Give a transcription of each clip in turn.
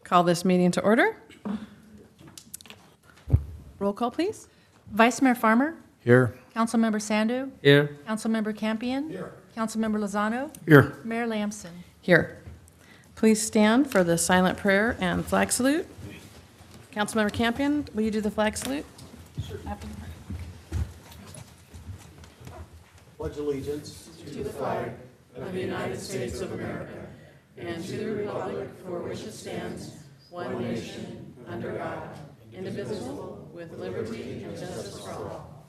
Call this meeting to order. Roll call, please. Vice Mayor Farmer, Here. Councilmember Sandu, Here. Councilmember Campion, Councilmember Lozano, Here. Mayor Lamson. Here. Please stand for the silent prayer and flag salute. Councilmember Campion, will you do the flag salute? After the prayer. Pledge allegiance to the flag Of the United States of America and to the republic for which it stands, one nation, under God, indivisible, with liberty and justice for all.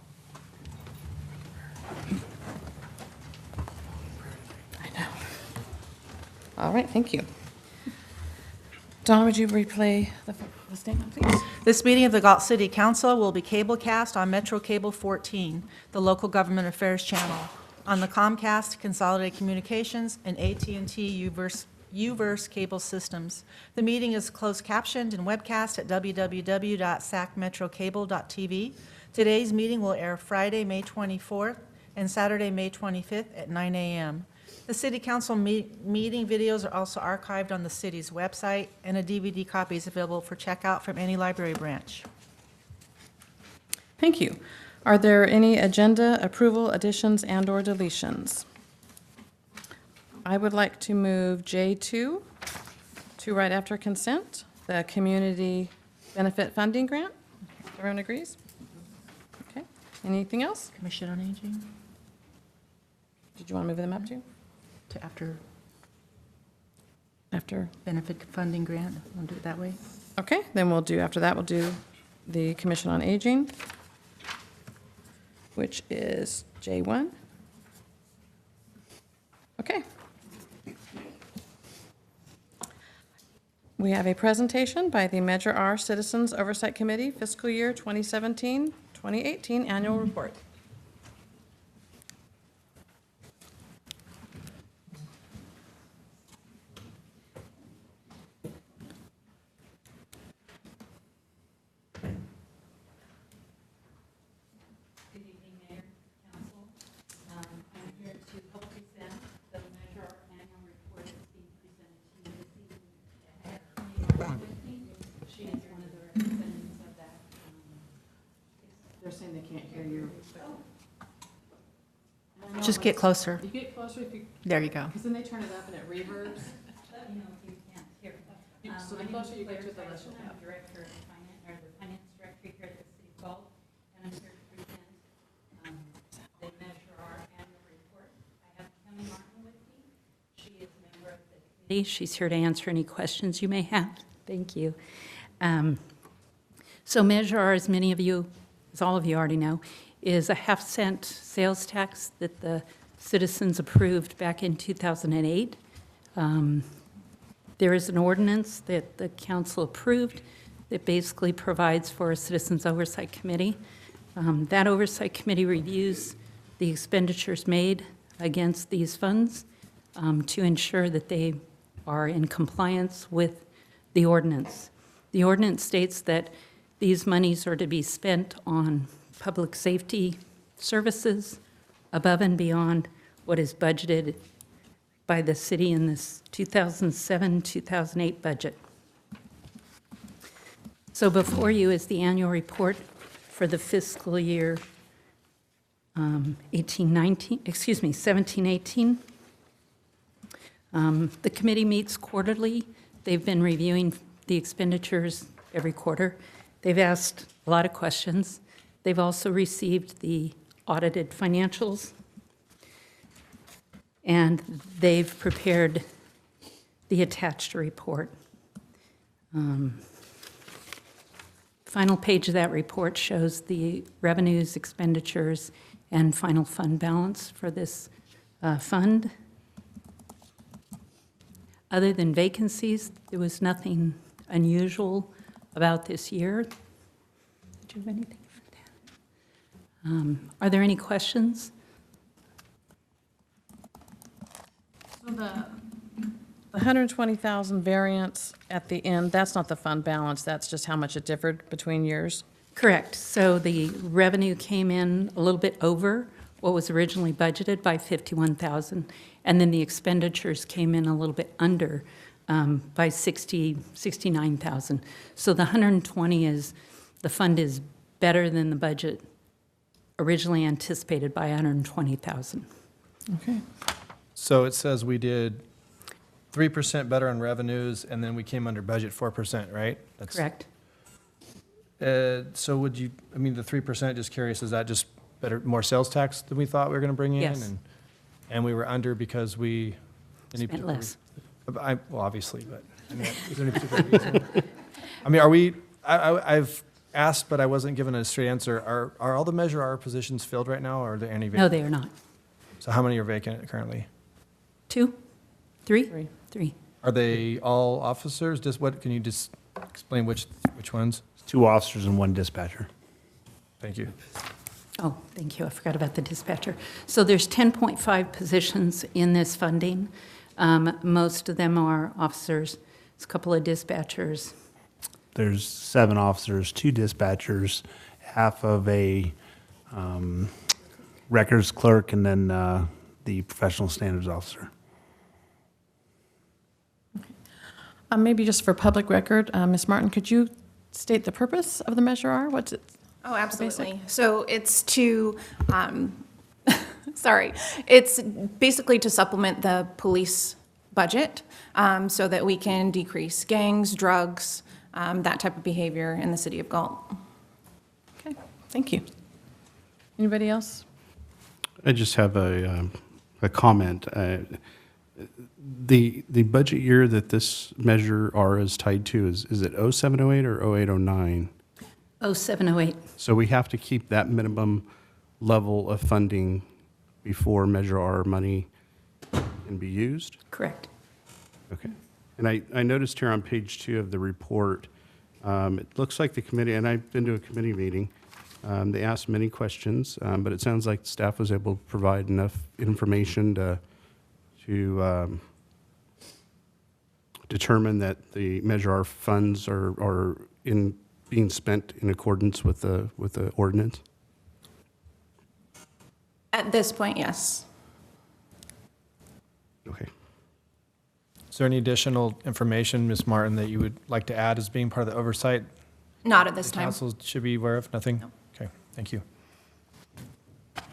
I know. All right, thank you. Dawn, would you replay the statement, please? This meeting of the Galt City Council will be cablecast on Metro Cable 14, the local government affairs channel, on the Comcast, Consolidated Communications, and AT&T UVerse cable systems. The meeting is closed captioned and webcast at www.sacmetrocable.tv. Today's meeting will air Friday, May 24th and Saturday, May 25th at 9 a.m. The City Council meeting videos are also archived on the city's website, and a DVD copy is available for checkout from any library branch. Thank you. Are there any agenda approval additions and/or deletions? I would like to move J2 to right after consent, the Community Benefit Funding Grant. Everyone agrees? Okay. Anything else? Commission on Aging Did you want to move them up to? to after After? benefit funding grant. Want to do it that way? Okay, then we'll do, after that, we'll do the Commission on Aging, which is J1. Okay. We have a presentation by the Measure R Citizens Oversight Committee Fiscal Year 2017-2018 Annual Report. Good evening, Mayor, Council. I'm here to help present the Measure R annual report that's being presented to you this evening. I have Tony with me. She is one of the representatives of that. They're saying they can't hear you. Just get closer. You get closer if you, There you go. because then they turn it up and it reverbs. Let me know if you can't hear. So the My name closer is you Claire get to the less Tyson. you'll I'm Director of Finance, or the Finance Director here at the City of Galt, and I'm here to present the Measure R annual report. I have Kelly Martin with me. She is a member of the committee. She's here to answer any questions you may have. Thank you. So Measure R, as many of you, as all of you already know, is a half-cent sales tax that the citizens approved back in 2008. There is an ordinance that the council approved that basically provides for a Citizens Oversight Committee. That Oversight Committee reviews the expenditures made against these funds to ensure that they are in compliance with the ordinance. The ordinance states that these monies are to be spent on public safety services above and beyond what is budgeted by the city in this 2007-2008 budget. So before you is the annual report for the fiscal year 17-18. The committee meets quarterly. They've been reviewing the expenditures every quarter. They've asked a lot of questions. They've also received the audited financials, and they've prepared the attached report. Final page of that report shows the revenues, expenditures, and final fund balance for this fund. Other than vacancies, there was nothing unusual about this year. Did you have anything for that? Are there any questions? So the 120,000 variance at the end, that's not the fund balance, that's just how much it differed between years? Correct. So the revenue came in a little bit over what was originally budgeted by 51,000, and then the expenditures came in a little bit under by 69,000. So the 120 is, the fund is better than the budget originally anticipated by 120,000. Okay. So it says we did 3% better on revenues, and then we came under budget 4%, right? That's- Correct? So would you, I mean, the 3%, just curious, is that just better, more sales tax than we thought we were going to bring in? Yes. And we were under because we? any Spent particular less. Well, obviously, but, I mean, is there any particular reason? I mean, are we, I've asked, but I wasn't given a straight answer. Are all the Measure R positions filled right now, or are there any? No, they are not. So how many are vacant currently? 2? 3? Three. 3. Are they all officers? Just what, can you just explain which ones? 2 officers and 1 dispatcher. Thank you. Oh, thank you. I forgot about the dispatcher. So there's 10.5 positions in this funding. Most of them are officers. There's a couple of dispatchers. There's 7 officers, 2 dispatchers, half of a records clerk, and then the professional standards officer. Maybe just for public record, Ms. Martin, could you state the purpose of the Measure R? What's it? Oh, absolutely. So it's to, sorry, it's basically to supplement the police budget so that we can decrease gangs, drugs, that type of behavior in the city of Galt. Okay, thank you. Anybody else? I just have a comment. The budget year that this Measure R is tied to, is it 0708 or 0809? 0708. So we have to keep that minimum level of funding before Measure R money can be used? Correct. Okay. And I noticed here on page 2 of the report, it looks like the committee, and I've been to a committee meeting, they asked many questions, but it sounds like staff was able to provide enough information to determine that the Measure R funds are being spent in accordance with the ordinance? At this point, yes. Okay. Is there any additional information, Ms. Martin, that you would like to add as being part of the oversight Not at this the time. council should be aware of? Nothing? Okay, thank you. All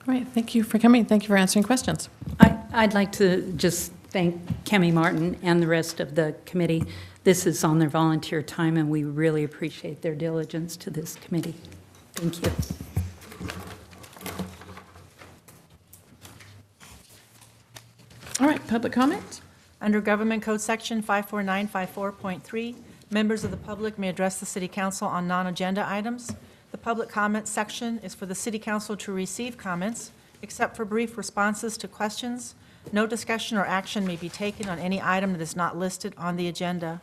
right, thank you for coming. Thank you for answering questions. I'd like to just thank Kemi Martin and the rest of the committee. This is on their volunteer time, and we really appreciate their diligence to this committee. Thank you. All right, public comment? Under Government Code Section 54954.3, members of the public may address the city council on non-agenda items. The public comment section is for the city council to receive comments, except for brief responses to questions. No discussion or action may be taken on any item that is not listed on the agenda.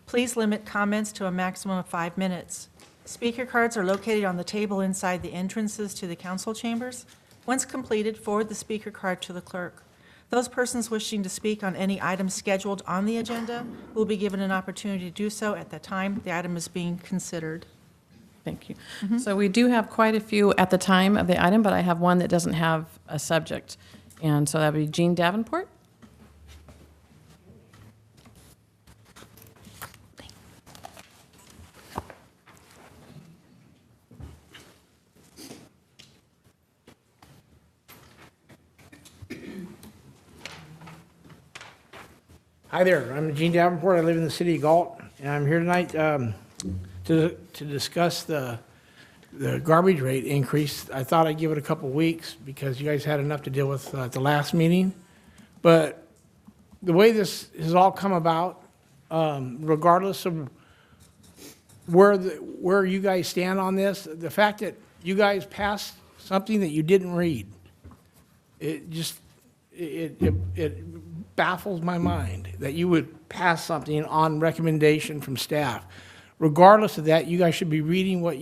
Please limit comments to a maximum of 5 minutes. Speaker cards are located on the table inside the entrances to the council chambers. Once completed, forward the speaker card to the clerk. Those persons wishing to speak on any item scheduled on the agenda will be given an opportunity to do so at the time the item is being considered. Thank you. So we do have quite a few at the time of the item, but I have one that doesn't have a subject. And so that would be Jean Davenport. Hi there, I'm Gene Davenport, I live in the city of Galt, and I'm here tonight to discuss the garbage rate increase. I thought I'd give it a couple weeks because you guys had enough to deal with at the last meeting. But the way this has all come about, regardless of where you guys stand on this, the fact that you guys passed something that you didn't read, it baffles my mind that you would pass something on recommendation from staff. Regardless of that, you guys should be reading what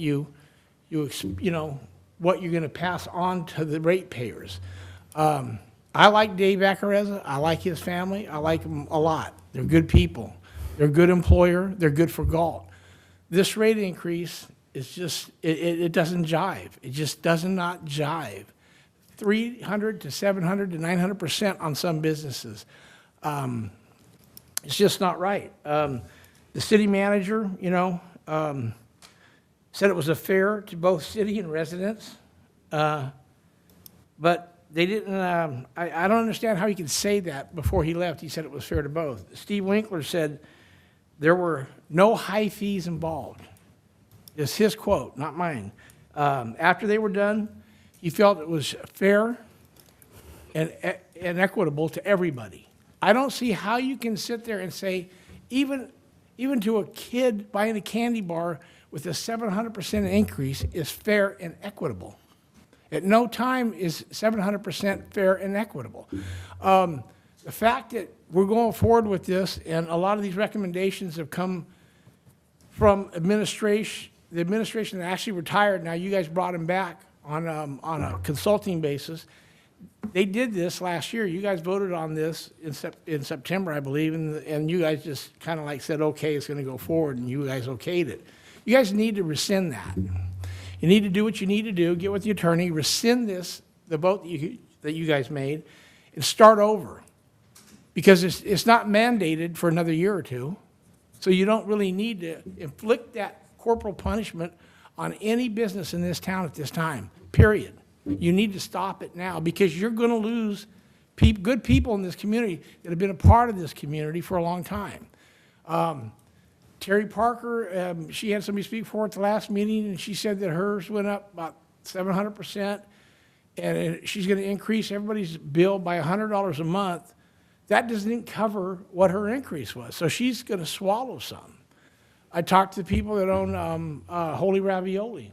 what you're going to pass on to the ratepayers. I like Dave Acareza. I like his family. I like them a lot. They're good people. They're a good employer. They're good for Galt. This rate increase is just, it doesn't jive. It just does not jive. 300 to 700 to 900% on some businesses. It's just not right. The city manager, said it was a fair to both city and residents. But they didn't, I don't understand how he could say that before he left. He said it was fair to both. Steve Winkler said there were no high fees involved. It's his quote, not mine. After they were done, he felt it was fair and equitable to everybody. I don't see how you can sit there and say, even to a kid buying a candy bar with a 700% increase is fair and equitable. At no time is 700% fair and equitable. The fact that we're going forward with this, and a lot of these recommendations have come from administration, the administration that actually retired. Now you guys brought him back on a consulting basis. They did this last year. You guys voted on this in September, I believe, and you guys just kind of like said, okay, it's going to go forward, and you guys okayed it. You guys need to rescind that. You need to do what you need to do, get with the attorney, rescind the vote that you guys made, and start over. Because it's not mandated for another year or two, so you don't really need to inflict that corporal punishment on any business in this town at this time, period. You need to stop it now, because you're going to lose good people in this community that have been a part of this community for a long time. Terry Parker, she had somebody speak for her at the last meeting, and she said that hers went up about 700%, and she's going to increase everybody's bill by $100 a month. That doesn't cover what her increase was, so she's going to swallow some. I talked to the people that own Holy Ravioli.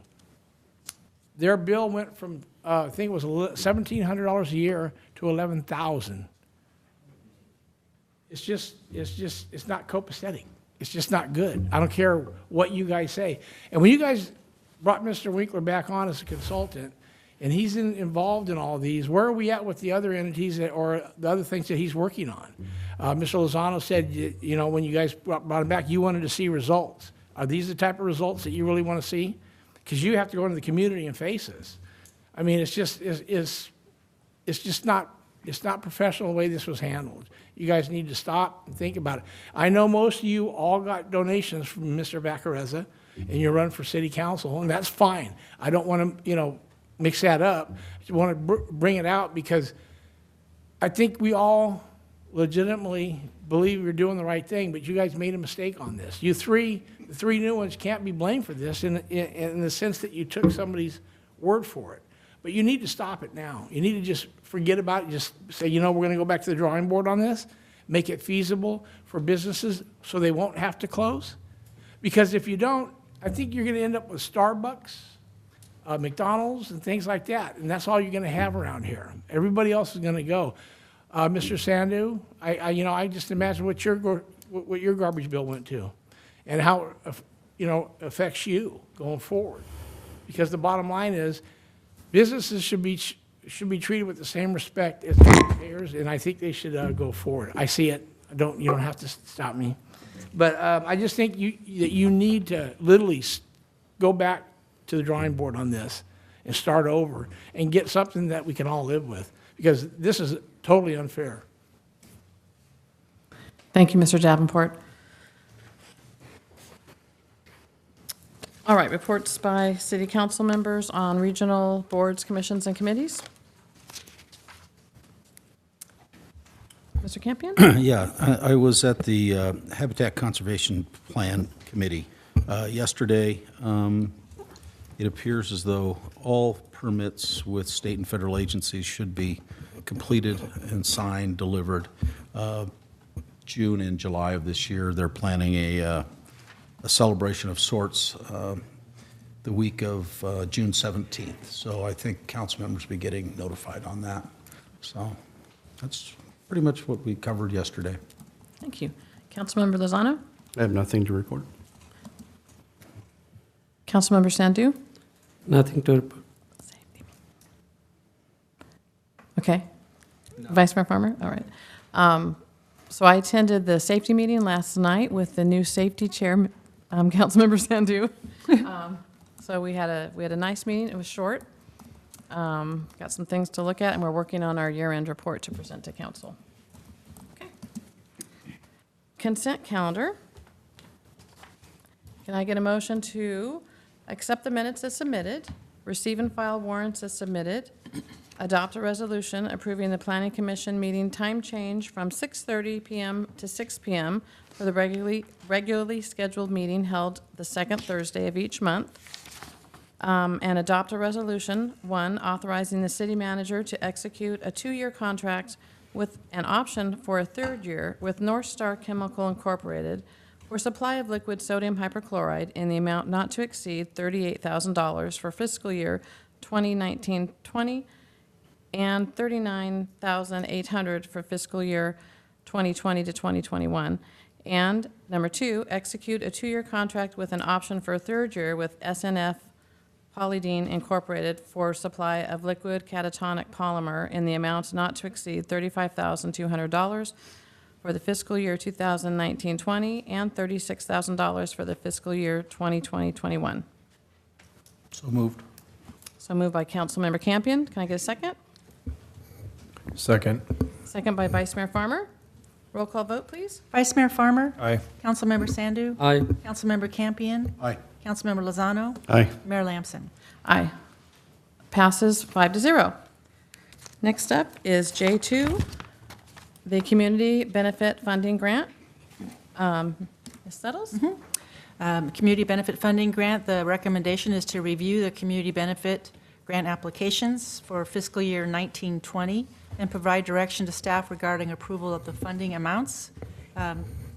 Their bill went from, I think it was $1,700 a year to $11,000. It's not copacetic. It's just not good. I don't care what you guys say. And when you guys brought Mr. Winkler back on as a consultant, and he's involved in all of these, where are we at with the other entities or the other things that he's working on? Mr. Lozano said, when you guys brought him back, you wanted to see results. Are these the type of results that you really want to see? Because you have to go into the community and face this. I mean, it's just not professional the way this was handled. You guys need to stop and think about it. I know most of you all got donations from Mr. Vaccarezza, and you run for city council, and that's fine. I don't want to, mix that up. I just want to bring it out because I think we all legitimately believe you're doing the right thing, but you guys made a mistake on this. The three new ones can't be blamed for this in the sense that you took somebody's word for it. But you need to stop it now. You need to just forget about it. Just say, we're going to go back to the drawing board on this, make it feasible for businesses so they won't have to close. Because if you don't, I think you're going to end up with Starbucks, McDonald's, and things like that. And that's all you're going to have around here. Everybody else is going to go. Mr. Sandu, I just imagine what your garbage bill went to and how, affects you going forward. Because the bottom line is, businesses should be treated with the same respect as taxpayers, and I think they should go forward. I see it. You don't have to stop me. But I just think that you need to literally go back to the drawing board on this and start over and get something that we can all live with, because this is totally unfair. Thank you, Mr. Davenport. All right, reports by city council members on regional boards, commissions, and committees. Mr. Campion? Yeah, I was at the Habitat Conservation Plan Committee yesterday. It appears as though all permits with state and federal agencies should be completed and signed, delivered. June and July of this year, they're planning a celebration of sorts the week of June 17th. So I think council members will be getting notified on that. So that's pretty much what we covered yesterday. Thank you. Councilmember Lozano? I have nothing to report. Councilmember Sandu? Nothing to report. Okay. Vice Mayor Farmer? All right. So I attended the safety meeting last night with the new safety chair, Councilmember Sandu. So we had a nice meeting. It was short. Got some things to look at, and we're working on our year-end report to present to council. Okay. Consent calendar. Can I get a motion to accept the minutes as submitted, receive and file warrants as submitted, adopt a resolution approving the Planning Commission meeting time change from 6:30 PM to 6 PM for the regularly scheduled meeting held the second Thursday of each month, and adopt a resolution, one, authorizing the city manager to execute a 2-year contract with an option for a 3rd year with North Star Chemical Incorporated for supply of liquid sodium hypochlorite in the amount not to exceed $38,000 for fiscal year 2019-20 and $39,800 for fiscal year 2020 to 2021. And number 2, execute a 2-year contract with an option for a 3rd year with SNF Polydene Incorporated for supply of liquid catatonic polymer in the amount not to exceed $35,200 for the fiscal year 2019-20 and $36,000 for the fiscal year 2020-21. So moved. So moved by Councilmember Campion. Can I get a second? Second. Second by Vice Mayor Farmer. Roll call vote, please. Vice Mayor Farmer? Aye. Councilmember Sandu? Aye. Councilmember Campion? Aye. Councilmember Lozano? Aye. Mayor Lamson? Aye. Passes 5-0. Next up is J2, the Community Benefit Funding Grant. Ms. Settles? Community Benefit Funding Grant, the recommendation is to review the community benefit grant applications for fiscal year 1920 and provide direction to staff regarding approval of the funding amounts.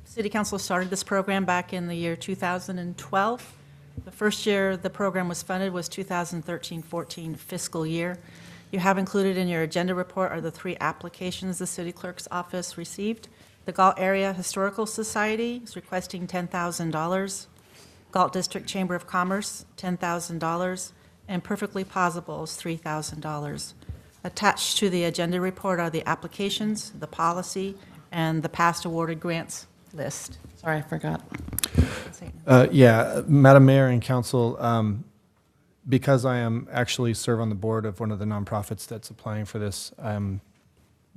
City Council started this program back in the year 2012. The first year the program was funded was 2013-14 fiscal year. You have included in your agenda report are the 3 applications the city clerk's office received. The Galt Area Historical Society is requesting $10,000. Galt District Chamber of Commerce, $10,000. And Perfectly Possible is $3,000. Attached to the agenda report are the applications, the policy, and the past awarded grants list. Sorry, I forgot. Yeah, Madam Mayor and Council, because I am actually serve on the board of one of the nonprofits that's applying for this, I'd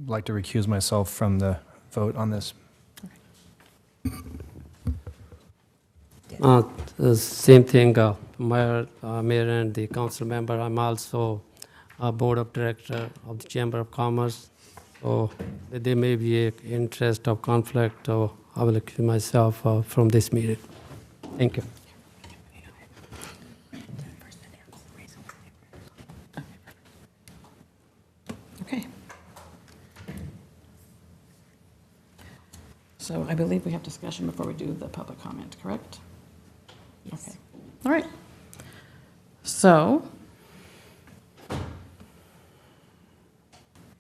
like to recuse myself from the vote on this. The same thing, Mayor and the council member. I'm also a board of director of the Chamber of Commerce. So there may be an interest of conflict, so I will accuse myself from this meeting. Thank you. Okay. So I believe we have discussion before we do the public comment, correct? Yes. Okay. All right. So,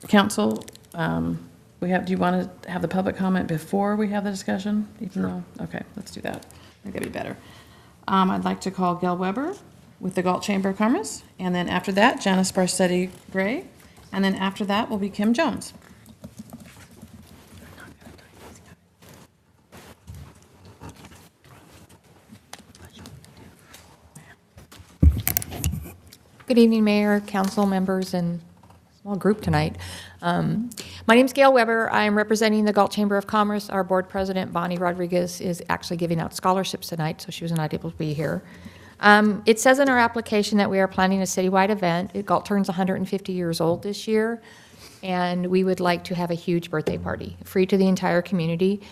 council, do you want to have the public comment before we have the discussion? Even though, okay, let's do that. I think that'd be better. I'd like to call Gail Weber with the Galt Chamber of Commerce, and then after that, Janice Barsetti Gray, and then after that will be Kim Jones. Good evening, Mayor, council members, and small group tonight. My name's Gail Weber. I'm representing the Galt Chamber of Commerce. Our board president, Bonnie Rodriguez, is actually giving out scholarships tonight, so she was not able to be here. It says in our application that we are planning a citywide event. Galt turns 150 years old this year, and we would like to have a huge birthday party, free to the entire community.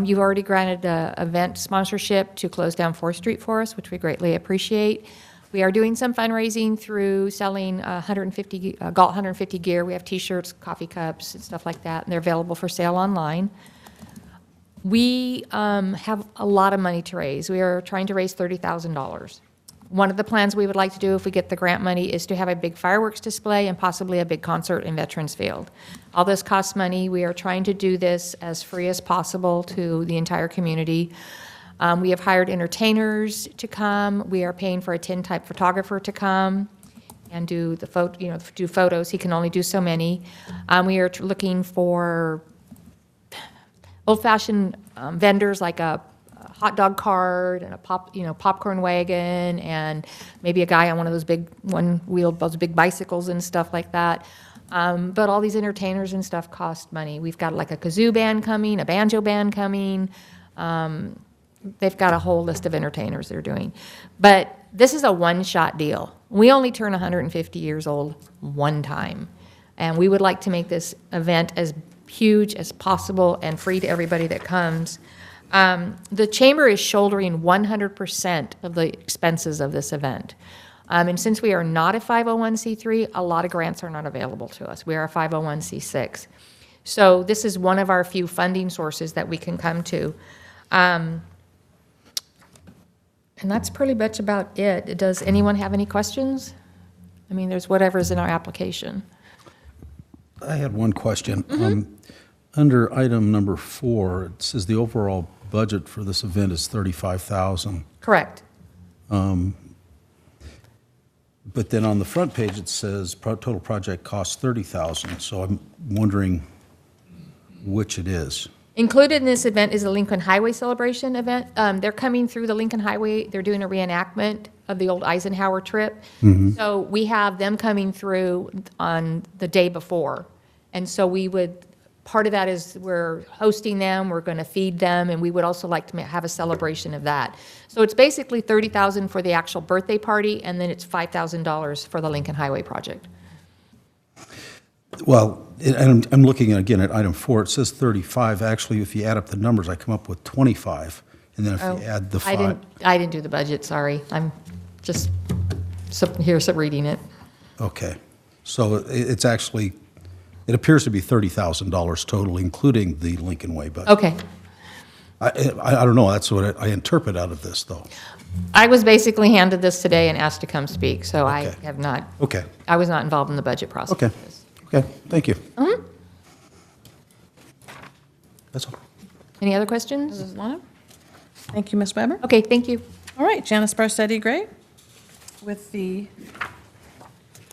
You've already granted event sponsorship to close down 4th Street for us, which we greatly appreciate. We are doing some fundraising through selling Galt 150 gear. We have T-shirts, coffee cups, and stuff like that, and they're available for sale online. We have a lot of money to raise. We are trying to raise $30,000. One of the plans we would like to do if we get the grant money is to have a big fireworks display and possibly a big concert in Veterans Field. All this costs money. We are trying to do this as free as possible to the entire community. We have hired entertainers to come. We are paying for a tintype photographer to come and do the do photos. He can only do so many. We are looking for old-fashioned vendors like a hot dog cart and a popcorn wagon, and maybe a guy on one of those those big bicycles and stuff like that. But all these entertainers and stuff cost money. We've got like a kazoo band coming, a banjo band coming. They've got a whole list of entertainers they're doing. But this is a one-shot deal. We only turn 150 years old one time. And we would like to make this event as huge as possible and free to everybody that comes. The chamber is shouldering 100% of the expenses of this event. And since we are not a 501c3, a lot of grants are not available to us. We are a 501c6. So this is one of our few funding sources that we can come to. And that's pretty much about it. Does anyone have any questions? I mean, there's whatever's in our application. I had one question. Under item number 4, it says the overall budget for this event is $35,000. Correct. But then on the front page, it says total project cost $30,000. So I'm wondering which it is. Included in this event is a Lincoln Highway Celebration event. They're coming through the Lincoln Highway. They're doing a reenactment of the old Eisenhower trip. So we have them coming through on the day before. And so part of that is we're hosting them, we're going to feed them, and we would also like to have a celebration of that. So it's basically $30,000 for the actual birthday party, and then it's $5,000 for the Lincoln Highway project. Well, and I'm looking again at item 4. It says 35. Actually, if you add up the numbers, I come up with 25. And then if you add the 5. I didn't do the budget, sorry. I'm just here reading it. Okay. So it's actually, it appears to be $30,000 total, including the Lincoln Way budget. Okay. I don't know. That's what I interpret out of this, though. I was basically handed this today and asked to come speak, so I Okay. have not, Okay. I was not involved in the budget process. Okay. Okay. Thank you. That's all. Any other questions? Mrs. Lano? Thank you, Ms. Weber. Okay, thank you. All right, Janice Barsetti Gray with the,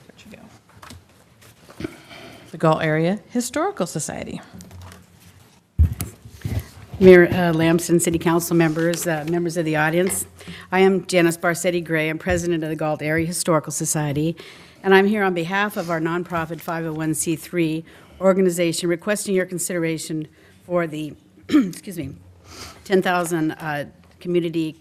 where'd you go? The Galt Area Historical Society. Mayor Lamson, City Council members, members of the audience. I am Janice Barsetti Gray. I'm president of the Galt Area Historical Society, and I'm here on behalf of our nonprofit 501c3 organization requesting your consideration for the, excuse me, $10,000 community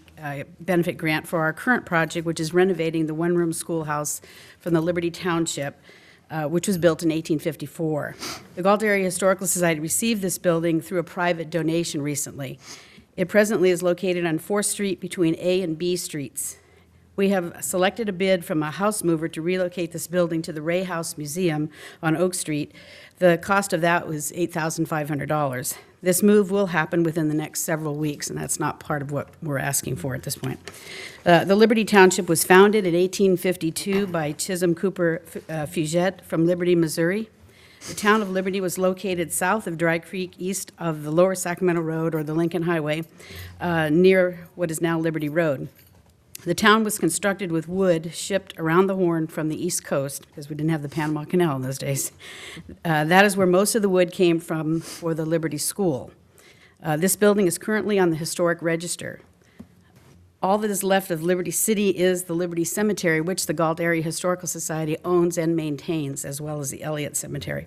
benefit grant for our current project, which is renovating the one-room schoolhouse from the Liberty Township, which was built in 1854. The Galt Area Historical Society received this building through a private donation recently. It presently is located on 4th Street between A and B Streets. We have selected a bid from a house mover to relocate this building to the Ray House Museum on Oak Street. The cost of that was $8,500. This move will happen within the next several weeks, and that's not part of what we're asking for at this point. The Liberty Township was founded in 1852 by Chisholm Cooper Fugette from Liberty, Missouri. The town of Liberty was located south of Dry Creek, east of the Lower Sacramento Road or the Lincoln Highway, near what is now Liberty Road. The town was constructed with wood shipped around the Horn from the East Coast, because we didn't have the Panama Canal in those days. That is where most of the wood came from for the Liberty School. This building is currently on the Historic Register. All that is left of Liberty City is the Liberty Cemetery, which the Galt Area Historical Society owns and maintains, as well as the Elliott Cemetery.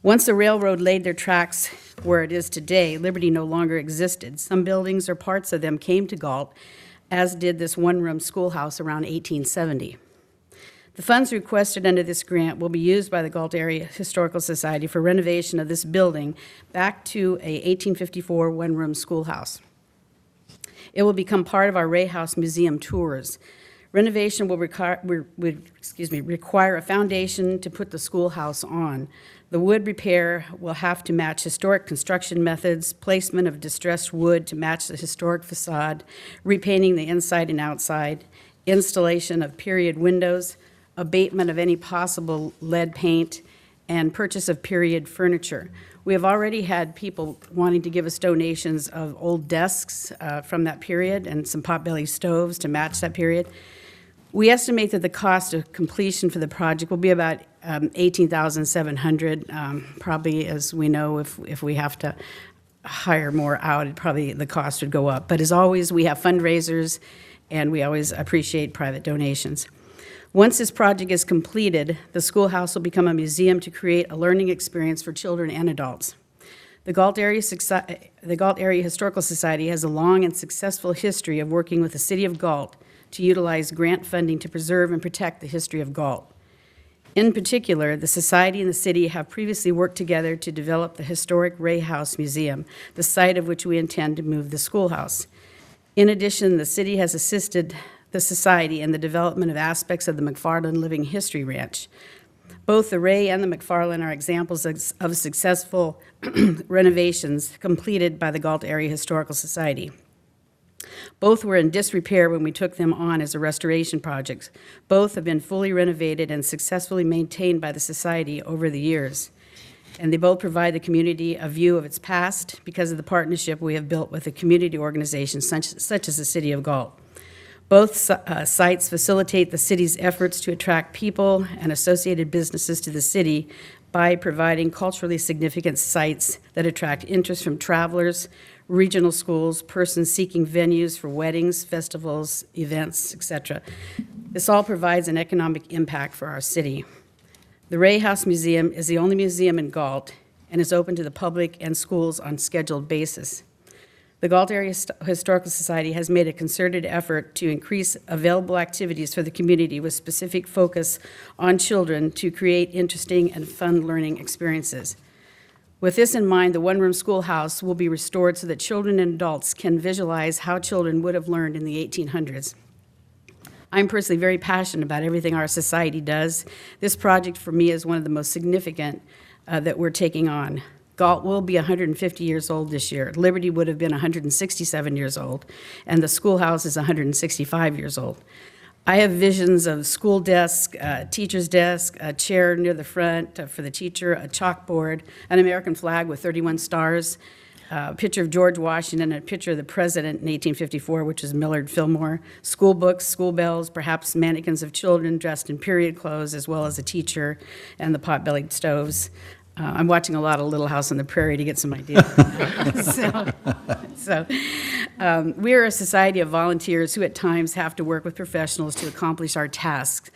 Once the railroad laid their tracks where it is today, Liberty no longer existed. Some buildings or parts of them came to Galt, as did this one-room schoolhouse around 1870. The funds requested under this grant will be used by the Galt Area Historical Society for renovation of this building back to a 1854 one-room schoolhouse. It will become part of our Ray House Museum tours. Renovation will require a foundation to put the schoolhouse on. The wood repair will have to match historic construction methods, placement of distressed wood to match the historic facade, repainting the inside and outside, installation of period windows, abatement of any possible lead paint, and purchase of period furniture. We have already had people wanting to give us donations of old desks from that period and some potbelly stoves to match that period. We estimate that the cost of completion for the project will be about $18,700. Probably, as we know, if we have to hire more out, probably the cost would go up. But as always, we have fundraisers, and we always appreciate private donations. Once this project is completed, the schoolhouse will become a museum to create a learning experience for children and adults. The Galt Area Historical Society has a long and successful history of working with the City of Galt to utilize grant funding to preserve and protect the history of Galt. In particular, the Society and the city have previously worked together to develop the historic Ray House Museum, the site of which we intend to move the schoolhouse. In addition, the city has assisted the Society in the development of aspects of the McFarland Living History Ranch. Both the Ray and the McFarland are examples of successful renovations completed by the Galt Area Historical Society. Both were in disrepair when we took them on as a restoration project. Both have been fully renovated and successfully maintained by the Society over the years. And they both provide the community a view of its past because of the partnership we have built with the community organizations such as the City of Galt. Both sites facilitate the city's efforts to attract people and associated businesses to the city by providing culturally significant sites that attract interest from travelers, regional schools, persons seeking venues for weddings, festivals, events, etc. This all provides an economic impact for our city. The Ray House Museum is the only museum in Galt and is open to the public and schools on scheduled basis. The Galt Area Historical Society has made a concerted effort to increase available activities for the community with specific focus on children to create interesting and fun learning experiences. With this in mind, the one-room schoolhouse will be restored so that children and adults can visualize how children would have learned in the 1800s. I'm personally very passionate about everything our society does. This project for me is one of the most significant that we're taking on. Galt will be 150 years old this year. Liberty would have been 167 years old, and the schoolhouse is 165 years old. I have visions of school desk, teacher's desk, a chair near the front for the teacher, a chalkboard, an American flag with 31 stars, a picture of George Washington, and a picture of the president in 1854, which is Millard Fillmore, school books, school bells, perhaps mannequins of children dressed in period clothes, as well as a teacher and the pot-bellied stoves. I'm watching a lot of Little House on the Prairie to get some ideas. We are a society of volunteers who at times have to work with professionals to accomplish our tasks.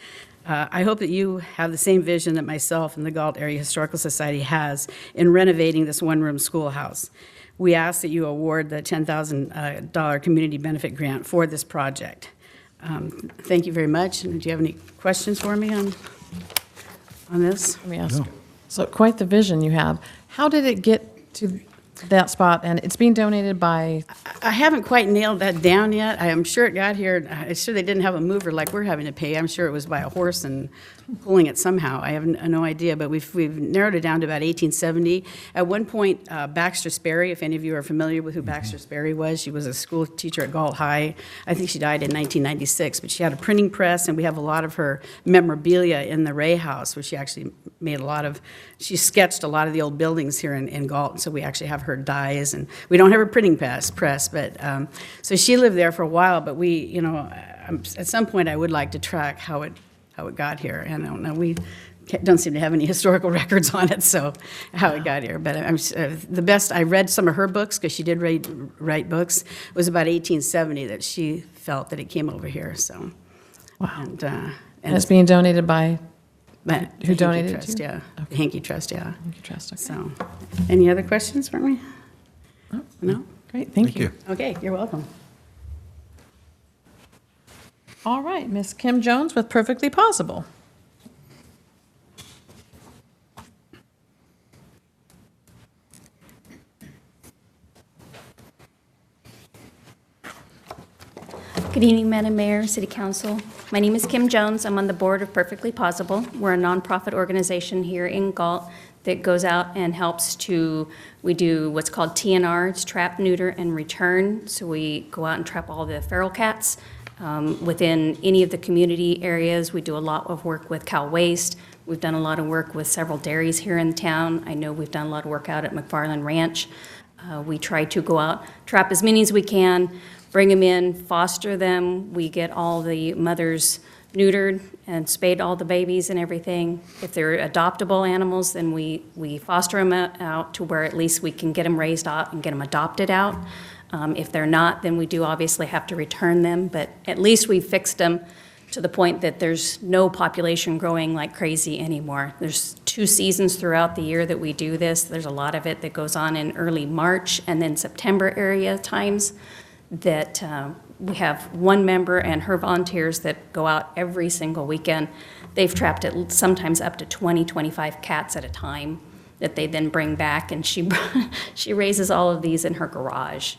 I hope that you have the same vision that myself and the Galt Area Historical Society has in renovating this one-room schoolhouse. We ask that you award the $10,000 community benefit grant for this project. Thank you very much. And do you have any questions for me on this? Let me ask. So quite the vision you have. How did it get to that spot? And it's being donated by, I haven't quite nailed that down yet. I am sure it got here, I'm sure they didn't have a mover like we're having to pay. I'm sure it was by a horse and pulling it somehow. I have no idea, but we've narrowed it down to about 1870. At one point, Baxter Sperry, if any of you are familiar with who Baxter Sperry was, she was a school teacher at Galt High. I think she died in 1996, but she had a printing press, and we have a lot of her memorabilia in the Ray House, where she actually made she sketched a lot of the old buildings here in Galt, and so we actually have her dies, and we don't have a printing press, but, so she lived there for a while, but we, at some point I would like to track how it got here, and I don't know, we don't seem to have any historical records on it, so how it got here, but the best, I read some of her books, because she did write books, it was about 1870 that she felt that it came over here, so. wow. And it's being donated by, who the donated it Hankey Trust, to? yeah, the Hankey Trust, yeah. Hankey Trust, okay. So, any other questions for me? No? Great, thank you. Okay, you're welcome. All right, Ms. Kim Jones with Perfectly Possible. Good evening, Madam Mayor, City Council. My name is Kim Jones. I'm on the board of Perfectly Possible. We're a nonprofit organization here in Galt that goes out and helps we do what's called TNR, it's trap, neuter, and return. So we go out and trap all the feral cats within any of the community areas. We do a lot of work with Cal Waste. We've done a lot of work with several dairies here in town. I know we've done a lot of work out at McFarland Ranch. We try to go out, trap as many as we can, bring them in, foster them. We get all the mothers neutered and spayed all the babies and everything. If they're adoptable animals, then we foster them out to where at least we can get them raised out and get them adopted out. If they're not, then we do obviously have to return them, but at least we've fixed them to the point that there's no population growing like crazy anymore. There's 2 seasons throughout the year that we do this. There's a lot of it that goes on in early March and then September area times that we have one member and her volunteers that go out every single weekend. They've trapped sometimes up to 20, 25 cats at a time that they then bring back, and she raises all of these in her garage.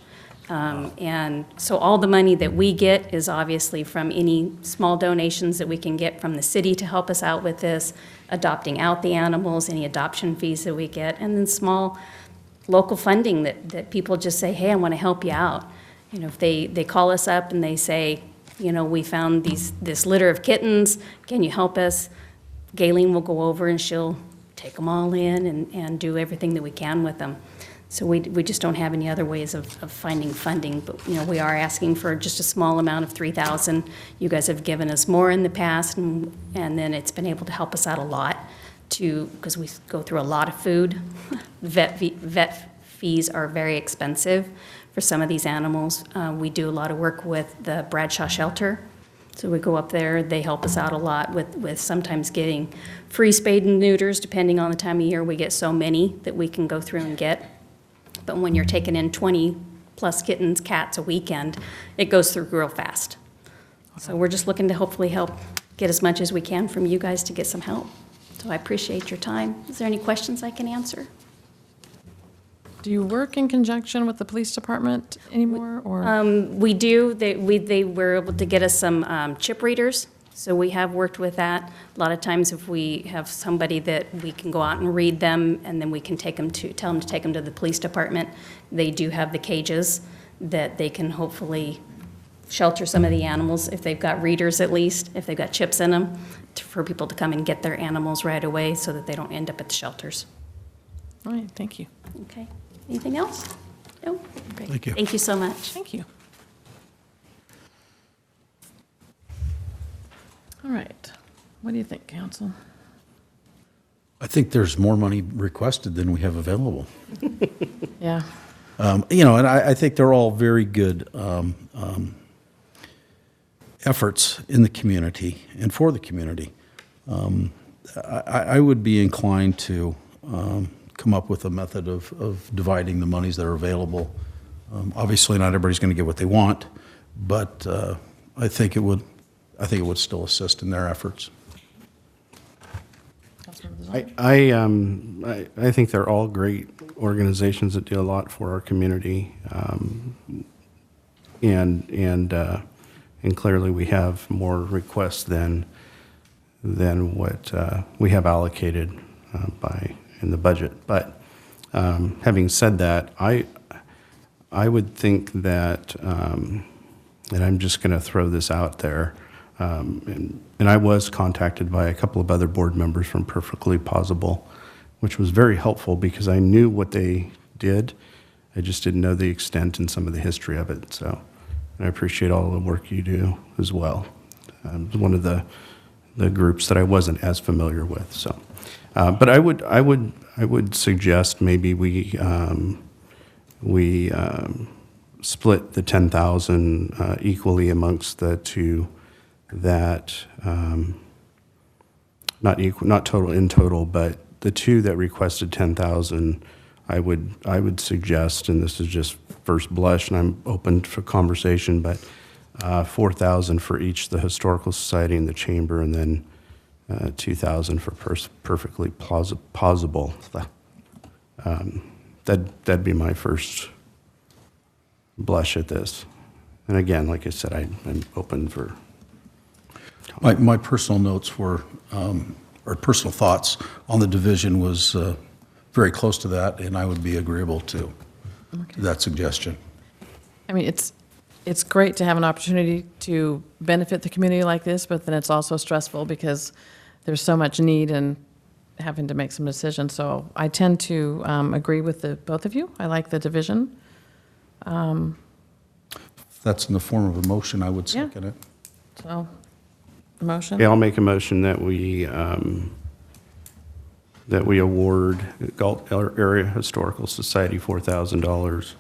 And so all the money that we get is obviously from any small donations that we can get from the city to help us out with this, adopting out the animals, any adoption fees that we get, and then small local funding that people just say, hey, I want to help you out. You know, if they call us up and they say, you know, we found this litter of kittens, can you help us? Gayleen will go over and she'll take them all in and do everything that we can with them. So we just don't have any other ways of finding funding, but, you know, we are asking for just a small amount of $3,000. You guys have given us more in the past, and then it's been able to help us out a lot because we go through a lot of food. Vet fees are very expensive for some of these animals. We do a lot of work with the Bradshaw Shelter. So we go up there, they help us out a lot with sometimes getting free spade and neuters, depending on the time of year. We get so many that we can go through and get. But when you're taking in 20-plus kittens, cats a weekend, it goes through real fast. So we're just looking to hopefully help get as much as we can from you guys to get some help. So I appreciate your time. Is there any questions I can answer? Do you work in conjunction with the police department anymore, or? We do. They were able to get us some chip readers, so we have worked with that. A lot of times if we have somebody that we can go out and read them, and then we can tell them to take them to the police department, they do have the cages that they can hopefully shelter some of the animals, if they've got readers at least, if they've got chips in them, for people to come and get their animals right away so that they don't end up at the shelters. All right, thank you. Okay. Anything else? No? Great. Thank you. Thank you so much. Thank you. All right. What do you think, council? I think there's more money requested than we have available. Yeah. You know, and I think they're all very good efforts in the community and for the community. I would be inclined to come up with a method of dividing the monies that are available. Obviously, not everybody's going to get what they want, but I think it would still assist in their efforts. I think they're all great organizations that do a lot for our community, and clearly we have more requests than what we have allocated in the budget. But having said that, I would think that, and I'm just going to throw this out there. And I was contacted by a couple of other board members from Perfectly Possible, which was very helpful because I knew what they did. I just didn't know the extent and some of the history of it. So I appreciate all the work you do as well. One of the groups that I wasn't as familiar with. So, but I would suggest maybe we split the 10,000 equally amongst the two. That not total in total, but the two that requested 10,000, I would suggest, and this is just first blush, and I'm open for conversation, but 4,000 for each, the Historical Society and the Chamber, and then 2,000 for Perfectly Possible. That'd be my first blush at this. And again, like I said, I'm open for. My personal notes were, or personal thoughts on the division was very close to that, and I would be agreeable to that suggestion. I mean, it's great to have an opportunity to benefit the community like this, but then it's also stressful because there's so much need and having to make some decisions. So I tend to agree with both of you. I like the division. If that's in the form of a motion, I would second it. So, motion? Yeah, I'll make a motion that we award Galt Area Historical Society $4,000,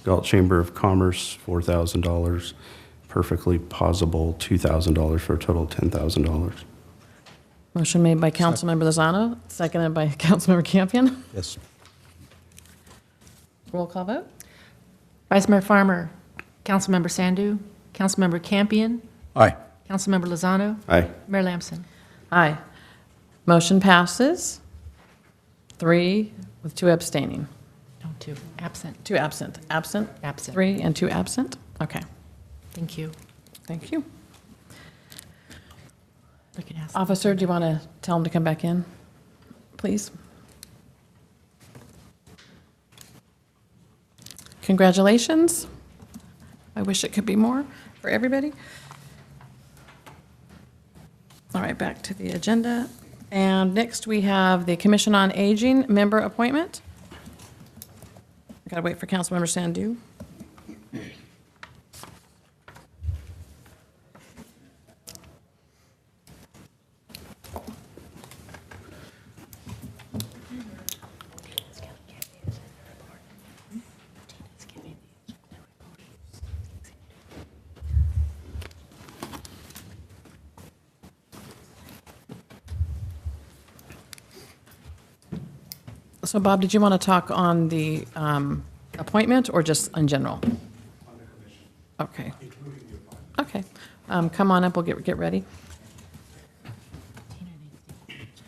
Galt Chamber of Commerce $4,000, perfectly possible $2,000 for a total of $10,000. Motion made by Councilmember Lozano, seconded by Councilmember Campion. Yes. Roll call vote? Vice Mayor Farmer, Councilmember Sandu, Councilmember Campion, Aye. Councilmember Lozano, Aye. Mayor Lamson. Aye. Motion passes 3 with 2 abstaining. No, 2, absent. 2 absent. Absent? Absent. 3 and 2 absent? Okay, Thank you. thank you. We can ask. Officer, do you want to tell him to come back in, please? Congratulations. I wish it could be more for everybody. All right, back to the agenda. And next, we have the Commission on Aging member appointment. Got to wait for Councilmember Sandu. So Bob, did you want to talk on the appointment or just in general? On the commission. Okay. Including the appointment. Okay. Come on up, we'll get ready.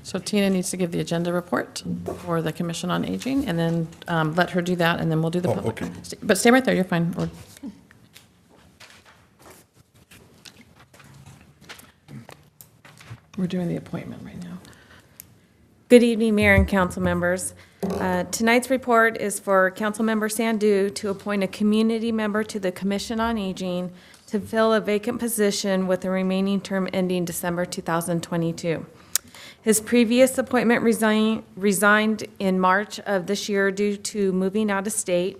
So Tina needs to give the agenda report for the Commission on Aging, and then let her do that, and then we'll do the public. okay. But stay right there, you're fine. We're doing the appointment right now. Good evening, Mayor and council members. Tonight's report is for Councilmember Sandu to appoint a community member to the Commission on Aging to fill a vacant position with a remaining term ending December 2022. His previous appointment resigned in March of this year due to moving out of state.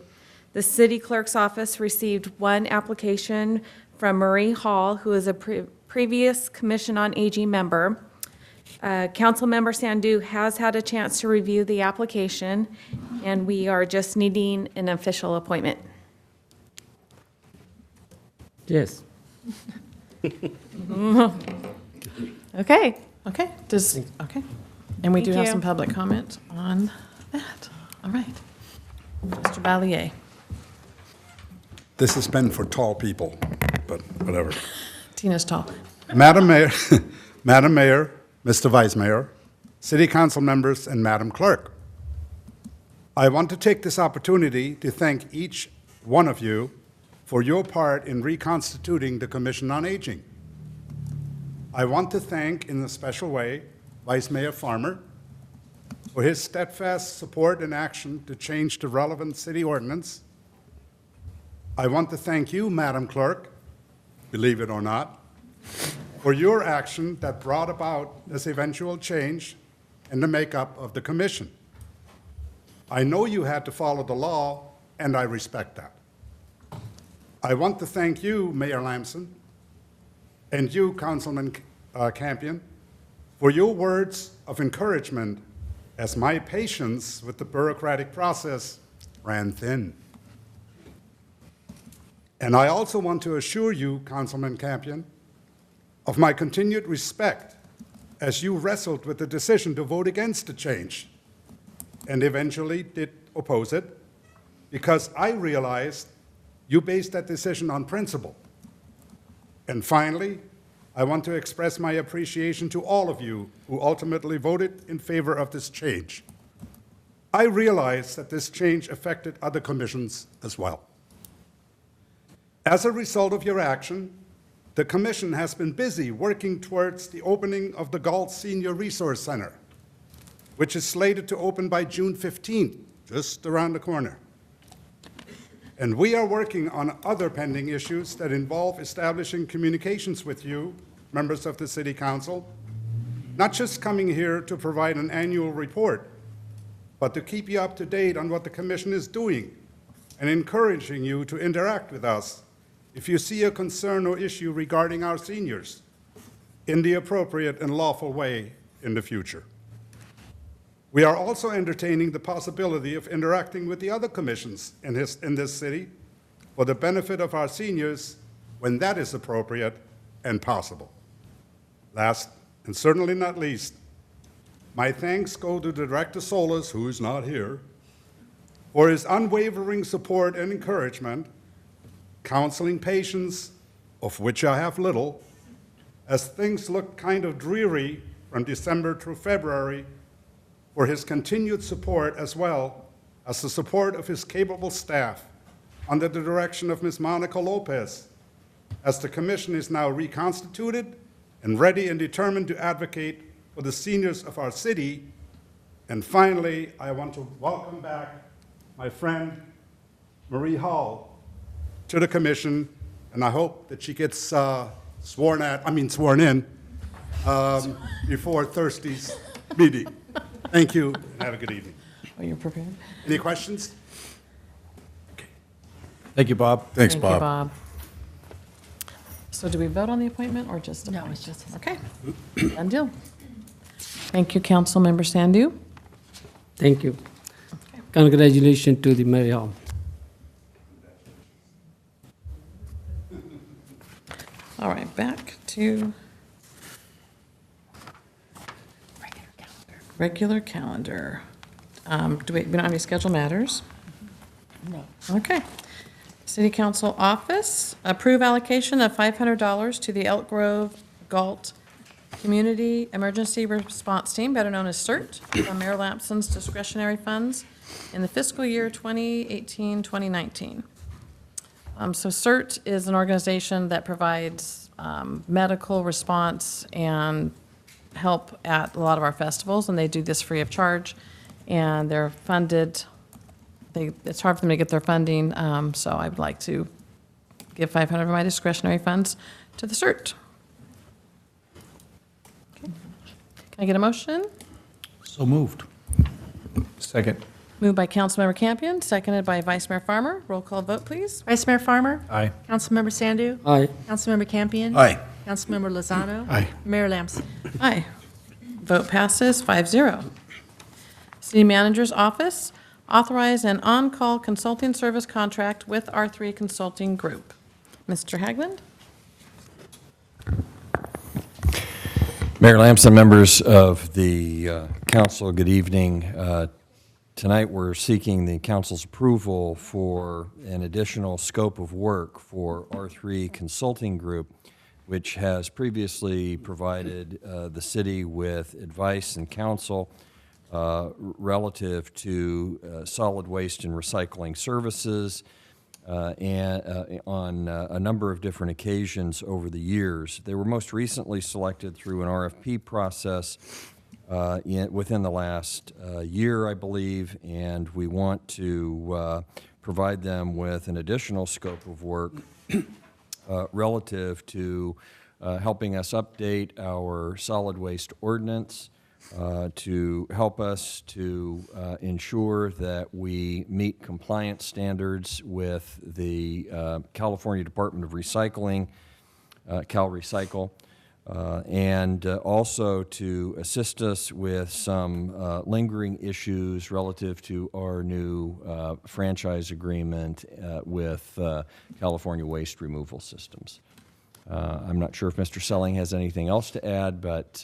The city clerk's office received one application from Marie Hall, who is a previous Commission on Aging member. Councilmember Sandu has had a chance to review the application, and we are just needing an official appointment. Yes. Okay. Okay, okay. And we do Thank have you. some public comment on that. All right. Mr. Valier. This is meant for tall people, but whatever. Tina's tall. Madam Mayor, Madam Mayor, Mr. Vice Mayor, City Council members, and Madam Clerk, I want to take this opportunity to thank each one of you for your part in reconstituting the Commission on Aging. I want to thank, in a special way, Vice Mayor Farmer for his steadfast support and action to change the relevant city ordinance. I want to thank you, Madam Clerk, believe it or not, for your action that brought about this eventual change in the makeup of the commission. I know you had to follow the law, and I respect that. I want to thank you, Mayor Lamson, and you, Councilman Campion, for your words of encouragement as my patience with the bureaucratic process ran thin. And I also want to assure you, Councilman Campion, of my continued respect as you wrestled with the decision to vote against the change and eventually did oppose it, because I realized you based that decision on principle. And finally, I want to express my appreciation to all of you who ultimately voted in favor of this change. I realize that this change affected other commissions as well. As a result of your action, the Commission has been busy working towards the opening of the Galt Senior Resource Center, which is slated to open by June 15th, just around the corner. And we are working on other pending issues that involve establishing communications with you, members of the City Council, not just coming here to provide an annual report, but to keep you up to date on what the Commission is doing and encouraging you to interact with us if you see a concern or issue regarding our seniors in the appropriate and lawful way in the future. We are also entertaining the possibility of interacting with the other commissions in this city for the benefit of our seniors when that is appropriate and possible. Last, and certainly not least, my thanks go to Director Solis, who is not here, for his unwavering support and encouragement, counseling patience, of which I have little, as things looked kind of dreary from December through February, for his continued support as well as the support of his capable staff under the direction of Ms. Monica Lopez, as the commission is now reconstituted and ready and determined to advocate for the seniors of our city. And finally, I want to welcome back my friend Marie Hall to the commission, and I hope that she gets sworn in before Thursday's meeting. Thank you, and have a good evening. Are you prepared? Any questions? Thank you, Bob. Thanks, Thank you, Bob. Bob. So do we vote on the appointment or just appoint? No, it's just. Okay, done deal. Thank you, Councilmember Sandu. Thank you. Congratulations to the Mary Hall. All right, back to regular calendar. Do we don't have any scheduled matters? No. Okay. City Council Office, approve allocation of $500 to the Elk Grove Galt Community Emergency Response Team, better known as CERT, from Mayor Lampson's discretionary funds in the fiscal year 2018-2019. So CERT is an organization that provides medical response and help at a lot of our festivals, and they do this free of charge, and they're funded. It's hard for them to get their funding, so I would like to give $500 of my discretionary funds to the CERT. Okay. Can I get a motion? So moved. Second. Moved by Councilmember Campion, seconded by Vice Mayor Farmer. Roll call vote, please. Vice Mayor Farmer? Aye. Councilmember Sandu? Aye. Councilmember Campion? Aye. Councilmember Lozano? Aye. Mayor Lamson? Aye. Vote passes 5-0. City Manager's Office, authorize an on-call consulting service contract with R3 Consulting Group. Mr. Hagland? Mayor Lamson, members of the council, good evening. Tonight we're seeking the council's approval for an additional scope of work for R3 Consulting Group, which has previously provided the city with advice and counsel relative to solid waste and recycling services and on a number of different occasions over the years. They were most recently selected through an RFP process within the last year, I believe, and we want to provide them with an additional scope of work relative to helping us update our solid waste ordinance, to help us to ensure that we meet compliance standards with the California Department of Recycling, CalRecycle, and also to assist us with some lingering issues relative to our new franchise agreement with California Waste Removal Systems. I'm not sure if Mr. Selling has anything else to add, but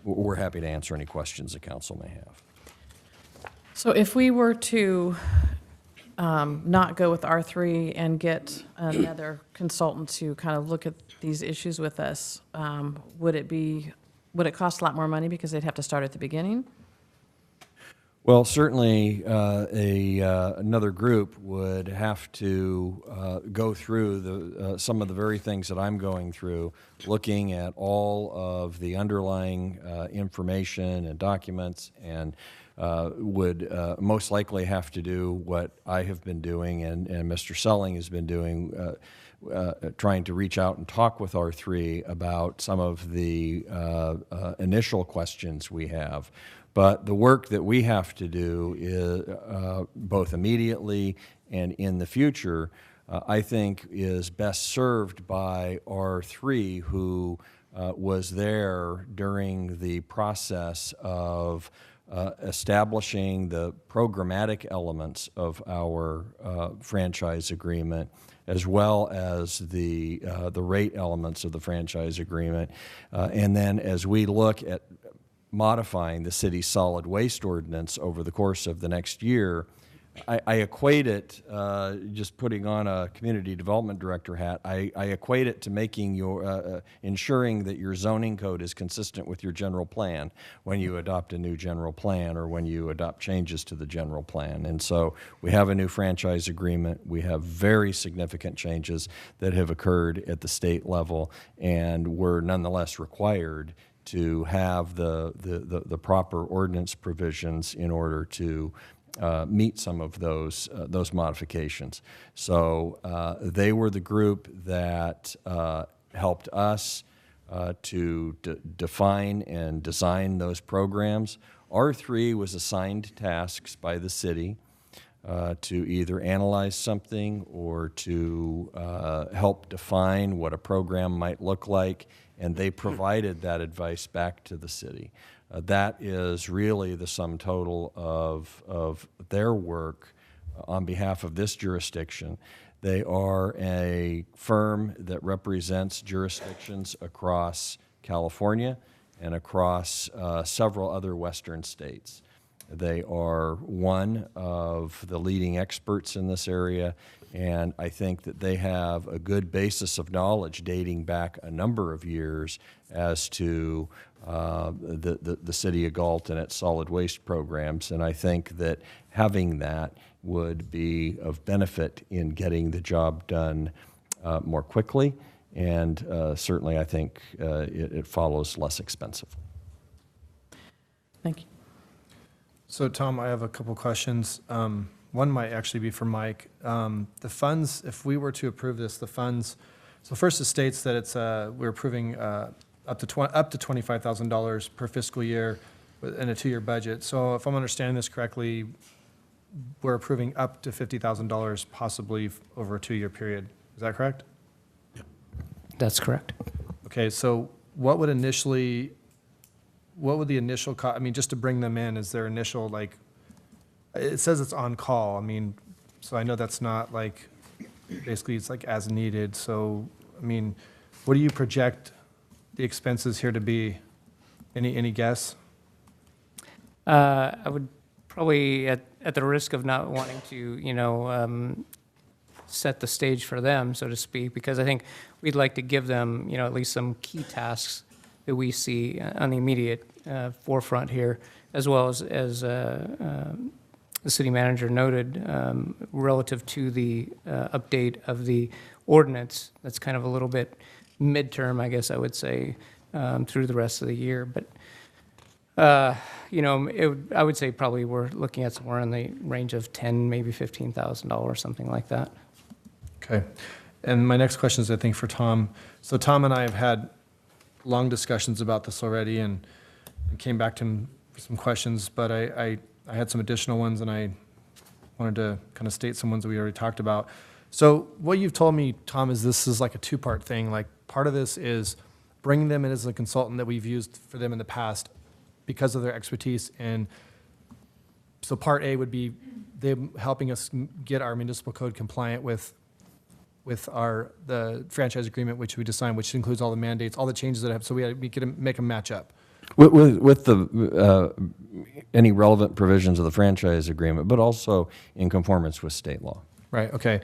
we're happy to answer any questions the council may have. So if we were to not go with R3 and get another consultant to kind of look at these issues with us, would it cost a lot more money because they'd have to start at the beginning? Well, certainly another group would have to go through some of the very things that I'm going through, looking at all of the underlying information and documents, and would most likely have to do what I have been doing and Mr. Selling has been doing, trying to reach out and talk with R3 about some of the initial questions we have. But the work that we have to do is both immediately and in the future, I think is best served by R3, who was there during the process of establishing the programmatic elements of our franchise agreement, as well as the rate elements of the franchise agreement. And then as we look at modifying the city's solid waste ordinance over the course of the next year, I equate it, just putting on a community development director hat, I equate it to making your, ensuring that your zoning code is consistent with your general plan when you adopt a new general plan or when you adopt changes to the general plan. And so we have a new franchise agreement. We have very significant changes that have occurred at the state level, and we're nonetheless required to have the proper ordinance provisions in order to meet some of those modifications. So they were the group that helped us to define and design those programs. R3 was assigned tasks by the city to either analyze something or to help define what a program might look like, and they provided that advice back to the city. That is really the sum total of their work on behalf of this jurisdiction. They are a firm that represents jurisdictions across California and across several other western states. They are one of the leading experts in this area, and I think that they have a good basis of knowledge dating back a number of years as to the city of Galt and its solid waste programs. And I think that having that would be of benefit in getting the job done more quickly, and certainly I think it follows less expensive. Thank you. So, Tom, I have a couple questions. One might actually be for Mike. The funds, if we were to approve this, the funds, so first it states that it's, we're approving up to $25,000 per fiscal year in a 2-year budget. So if I'm understanding this correctly, we're approving up to $50,000 possibly over a 2-year period. Is that correct? That's correct. Okay, so what would the initial cost, I mean, just to bring them in, is their initial, like, it says it's on call. I mean, so I know that's not like, basically it's like as needed. So, I mean, what do you project the expenses here to be? Any guess? I would probably, at the risk of not wanting to, set the stage for them, so to speak, because I think we'd like to give them, at least some key tasks that we see on the immediate forefront here, as well as the city manager noted, relative to the update of the ordinance. That's kind of a little bit midterm, I guess I would say, through the rest of the year. But, I would say probably we're looking at somewhere in the range of $10,000, maybe $15,000, something like that. Okay. And my next question is, I think, for Tom. So Tom and I have had long discussions about this already, and came back to him for some questions, but I had some additional ones, and I wanted to kind of state some ones that we already talked about. So what you've told me, Tom, is this is like a two-part thing. Like, part of this is bringing them in as a consultant that we've used for them in the past because of their expertise. And so part A would be them helping us get our municipal code compliant with the franchise agreement, which we designed, which includes all the mandates, all the changes that have, so we can make them match up. With the any relevant provisions of the franchise agreement, but also in conformance with state law. Right, okay.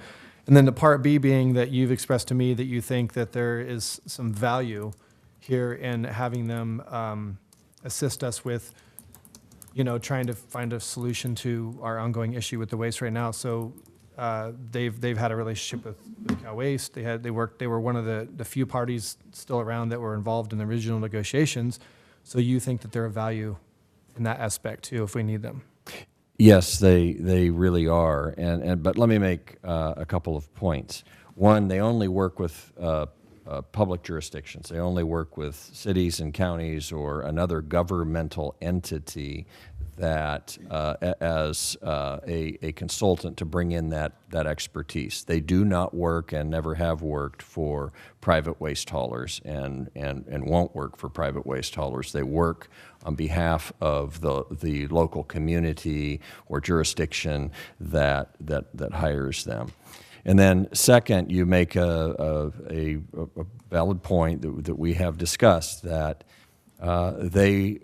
And then the part B being that you've expressed to me that you think that there is some value here in having them assist us with, trying to find a solution to our ongoing issue with the waste right now. So they've had a relationship with Cal Waste. They were one of the few parties still around that were involved in the original negotiations. So you think that they're of value in that aspect too, if we need them? Yes, they really are. But let me make a couple of points. One, they only work with public jurisdictions. They only work with cities and counties or another governmental entity that as a consultant to bring in that expertise. They do not work and never have worked for private waste haulers and won't work for private waste haulers. They work on behalf of the local community or jurisdiction that hires them. And then second, you make a valid point that we have discussed, that they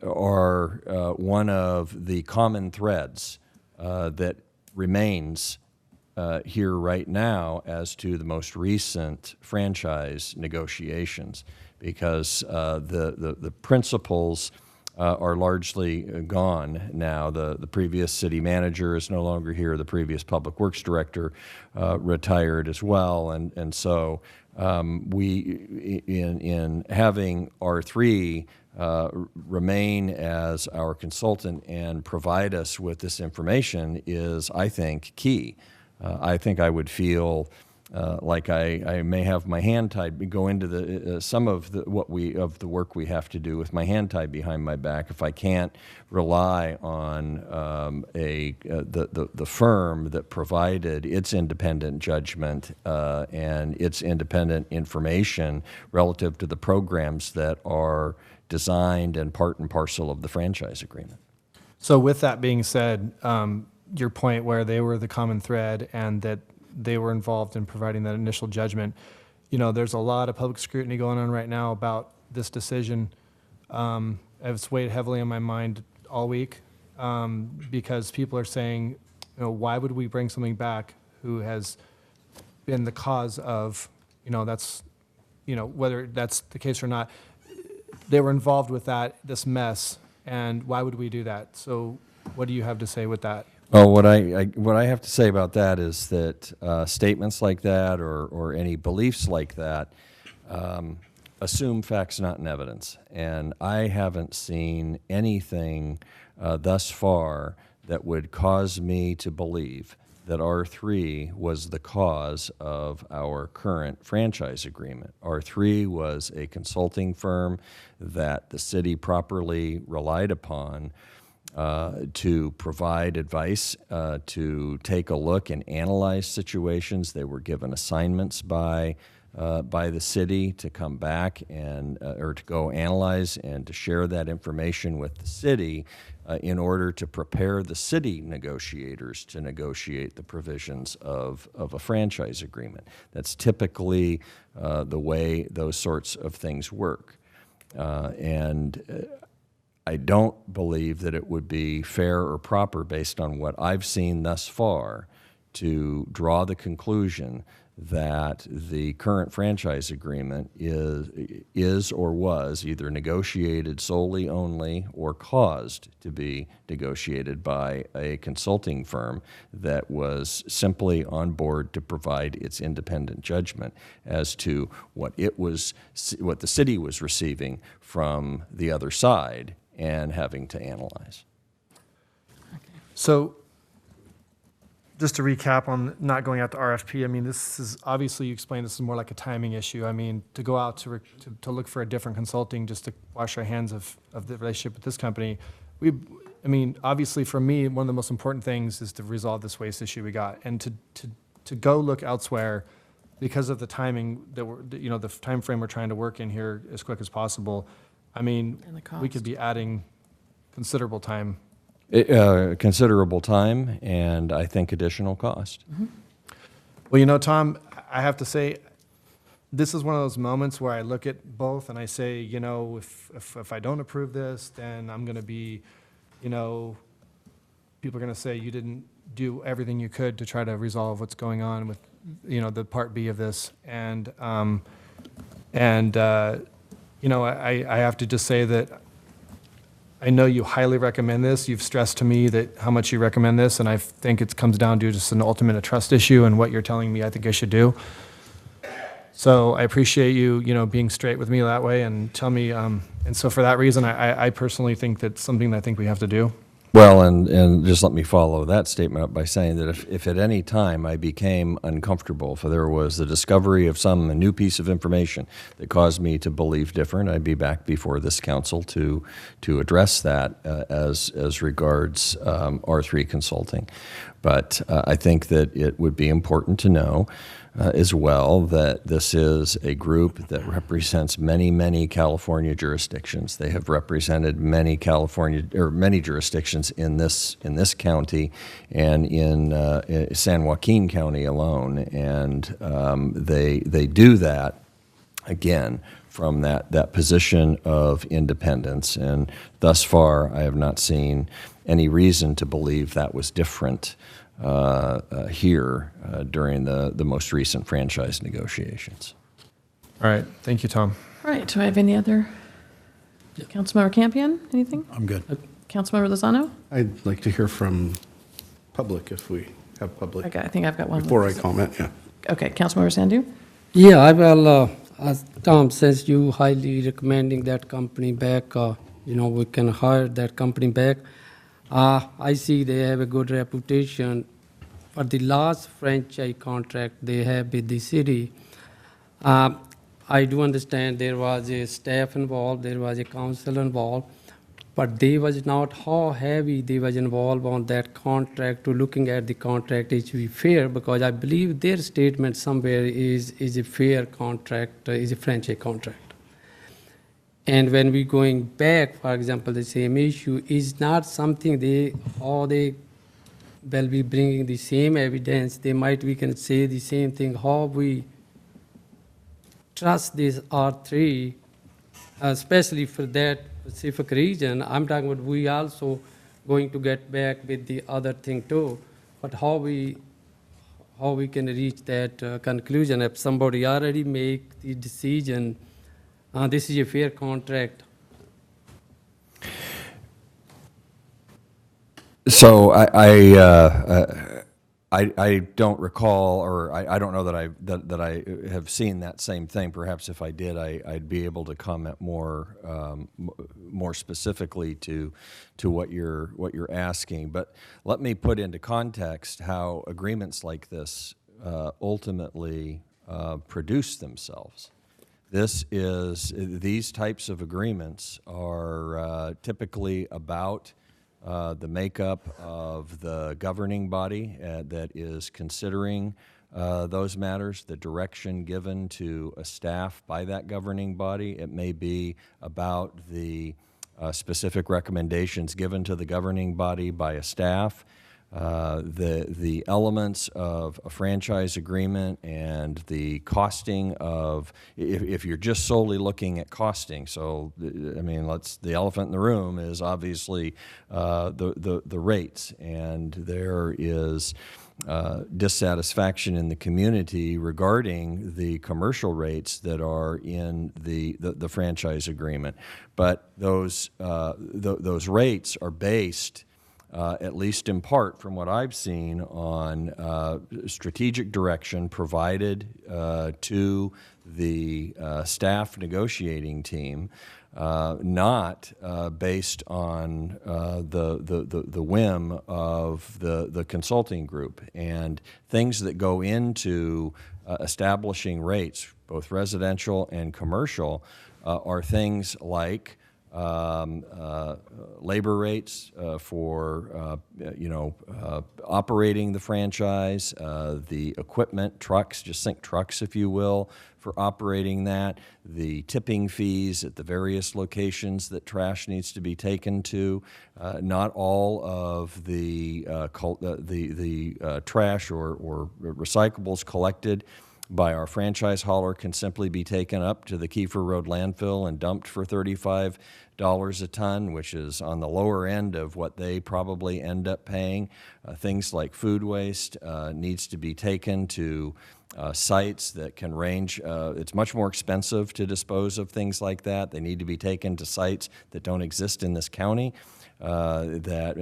are one of the common threads that remains here right now as to the most recent franchise negotiations, because the principles are largely gone now. The previous city manager is no longer here. The previous public works director retired as well, and so we in having R3 remain as our consultant and provide us with this information is, I think, key. I think I would feel like I may have my hand tied, go into the some of the work we have to do with my hand tied behind my back if I can't rely on the firm that provided its independent judgment and its independent information relative to the programs that are designed and part and parcel of the franchise agreement. So with that being said, your point where they were the common thread and that they were involved in providing that initial judgment, there's a lot of public scrutiny going on right now about this decision. It's weighed heavily on my mind all week because people are saying, why would we bring something back who has been the cause of, whether that's the case or not, they were involved with this mess, and why would we do that? So what do you have to say with that? Well, what I have to say about that is that statements like that or any beliefs like that assume facts, not in evidence. And I haven't seen anything thus far that would cause me to believe that R3 was the cause of our current franchise agreement. R3 was a consulting firm that the city properly relied upon to provide advice, to take a look and analyze situations. They were given assignments by the city to come back and or to go analyze and to share that information with the city in order to prepare the city negotiators to negotiate the provisions of a franchise agreement. That's typically the way those sorts of things work. I don't believe that it would be fair or proper, based on what I've seen thus far, to draw the conclusion that the current franchise agreement is or was either negotiated solely only or caused to be negotiated by a consulting firm that was simply on board to provide its independent judgment as to what the city was receiving from the other side and having to analyze. So just to recap on not going out to RFP, I mean, this is, obviously you explained this is more like a timing issue. I mean, to go out to look for a different consulting just to wash our hands of the relationship with this company, obviously for me, one of the most important things is to resolve this waste issue we got. And to go look elsewhere because of the timing that the time frame we're trying to work in here as quick as possible, we could be adding considerable time. Considerable time, and I think additional cost. Mm-hmm. Well, Tom, I have to say, this is one of those moments where I look at both and I say, if I don't approve this, then I'm going to be, people are going to say you didn't do everything you could to try to resolve what's going on with, the Part B of this. And I have to just say that I know you highly recommend this. You've stressed to me that how much you recommend this, and I think it comes down to just an ultimate trust issue and what you're telling me I think I should do. So I appreciate you, being straight with me that way and tell me. And so for that reason, I personally think that's something that I think we have to do. Well, and just let me follow that statement up by saying that if at any time I became uncomfortable, if there was the discovery of a new piece of information that caused me to believe different, I'd be back before this council to address that as regards R3 Consulting. But I think that it would be important to know as well that this is a group that represents many California jurisdictions. They have represented many jurisdictions in this county and in San Joaquin County alone, and they do that again from that position of independence. And thus far, I have not seen any reason to believe that was different here during the most recent franchise negotiations. All right, thank you, Tom. All right, do I have any other? Councilmember Campion, anything? I'm good. Councilmember Lozano? I'd like to hear from public if we have public. Okay, I think I've got one. Before I comment, yeah. Okay, Councilmember Sandu? Yeah, I will, Tom, since you highly recommending that company back, we can hire that company back. I see they have a good reputation. For the last franchise contract they have with the city, I do understand there was a staff involved, there was a council involved, but they was not how heavy they was involved on that contract to looking at the contract is to be fair, because I believe their statement somewhere is a fair contract, is a franchise contract. And when we going back, for example, the same issue is not something they will be bringing the same evidence. We can say the same thing, how we trust this R3, especially for that specific region. I'm talking about we also going to get back with the other thing too, but how we can reach that conclusion if somebody already make the decision, this is a fair contract. So I don't recall, or I don't know that I have seen that same thing. Perhaps if I did, I'd be able to comment more specifically to what you're asking. But let me put into context how agreements like this ultimately produce themselves. These types of agreements are typically about the makeup of the governing body that is considering those matters, the direction given to a staff by that governing body. It may be about the specific recommendations given to the governing body by a staff. The elements of a franchise agreement and the costing of, if you're just solely looking at costing, so I mean, the elephant in the room is obviously the rates, and there is dissatisfaction in the community regarding the commercial rates that are in the franchise agreement. But those rates are based, at least in part from what I've seen, on strategic direction provided to the staff negotiating team, not based on the whim of the consulting group. And things that go into establishing rates, both residential and commercial, are things like labor rates for operating the franchise, the equipment, trucks, just think trucks if you will, for operating that, the tipping fees at the various locations that trash needs to be taken to. Not all of the trash or recyclables collected by our franchise hauler can simply be taken up to the Kiefer Road landfill and dumped for $35 a ton, which is on the lower end of what they probably end up paying. Things like food waste needs to be taken to sites that can range. It's much more expensive to dispose of things like that. They need to be taken to sites that don't exist in this county. that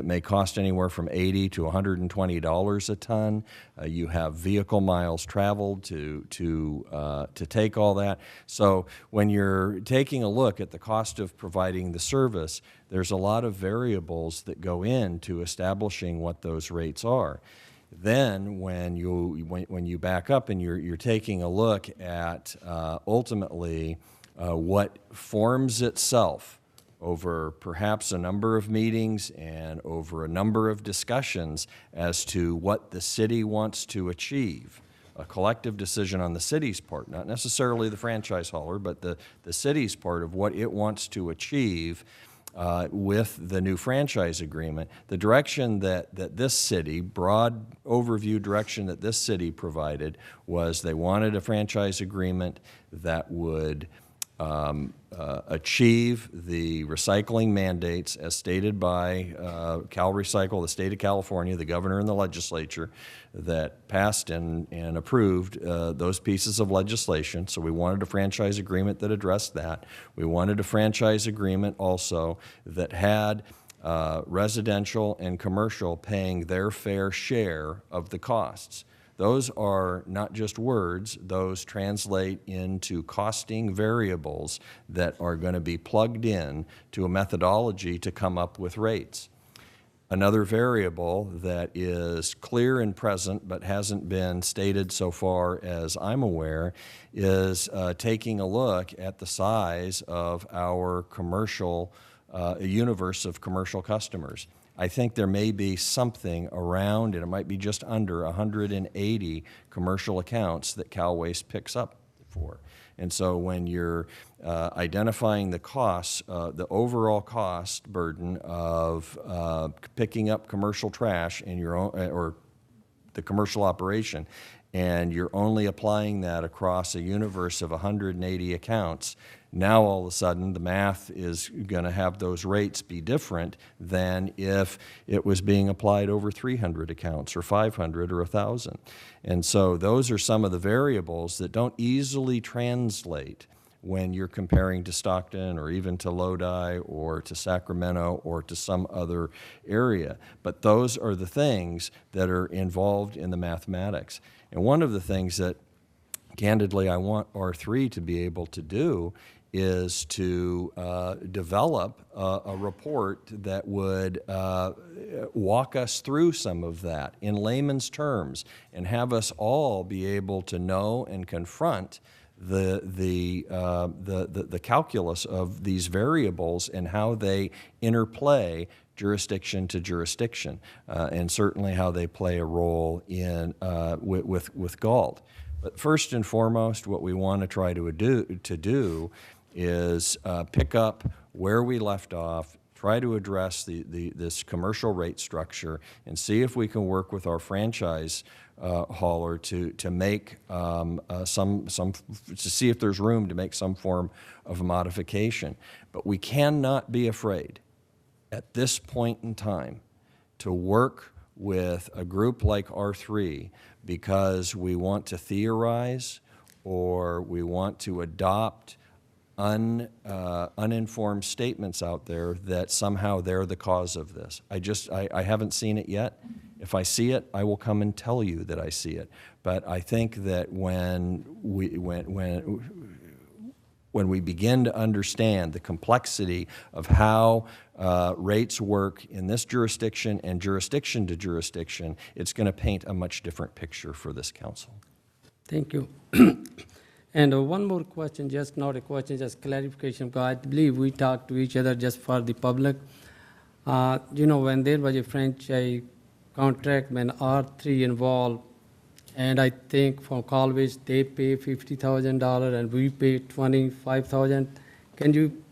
may cost anywhere from $80 to $120 a ton. You have vehicle miles traveled to take all that. So when you're taking a look at the cost of providing the service, there's a lot of variables that go into establishing what those rates are. Then when you back up and you're taking a look at ultimately what forms itself over perhaps a number of meetings and over a number of discussions as to what the city wants to achieve, a collective decision on the city's part, not necessarily the franchise hauler, but the city's part of what it wants to achieve with the new franchise agreement. The direction that this city, broad overview direction that this city provided was they wanted a franchise agreement that would achieve the recycling mandates as stated by CalRecycle, the state of California, the governor and the legislature that passed and approved those pieces of legislation. So we wanted a franchise agreement that addressed that. We wanted a franchise agreement also that had residential and commercial paying their fair share of the costs. Those are not just words, those translate into costing variables that are going to be plugged in to a methodology to come up with rates. Another variable that is clear and present but hasn't been stated so far as I'm aware is taking a look at the size of our commercial universe of commercial customers. I think there may be something around, and it might be just under 180 commercial accounts that Cal Waste picks up for. And so when you're identifying the costs, the overall cost burden of picking up commercial trash in your own, or the commercial operation, and you're only applying that across a universe of 180 accounts, now all of a sudden the math is going to have those rates be different than if it was being applied over 300 accounts or 500 or 1,000. And so those are some of the variables that don't easily translate when you're comparing to Stockton or even to Lodi or to Sacramento or to some other area. But those are the things that are involved in the mathematics. And one of the things that, candidly, I want R3 to be able to do is to develop a report that would walk us through some of that in layman's terms and have us all be able to know and confront the calculus of these variables and how they interplay jurisdiction to jurisdiction, and certainly how they play a role in with GALT. But first and foremost, what we want to try to do is pick up where we left off, try to address this commercial rate structure, and see if we can work with our franchise hauler to make to see if there's room to make some form of a modification. But we cannot be afraid at this point in time to work with a group like R3 because we want to theorize or we want to adopt uninformed statements out there that somehow they're the cause of this. I haven't seen it yet. If I see it, I will come and tell you that I see it. But I think that when we begin to understand the complexity of how rates work in this jurisdiction and jurisdiction to jurisdiction, it's going to paint a much different picture for this council. Thank you. And one more question, just not a question, just clarification, because I believe we talked to each other just for the public. When there was a franchise contract, when R3 involved, and I think for Cal Waste, they pay $50,000 and we pay $25,000. Can you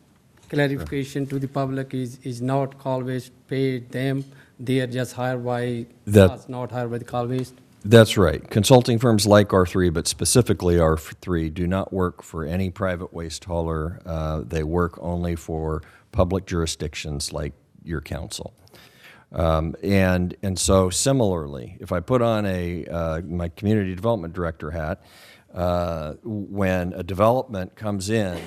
clarification to the public is not Cal Waste pay them, they are just hired by us, not hired by the Cal Waste? That's right. Consulting firms like R3, but specifically R3, do not work for any private waste hauler. They work only for public jurisdictions like your council. And so similarly, if I put on my community development director hat, when a development comes in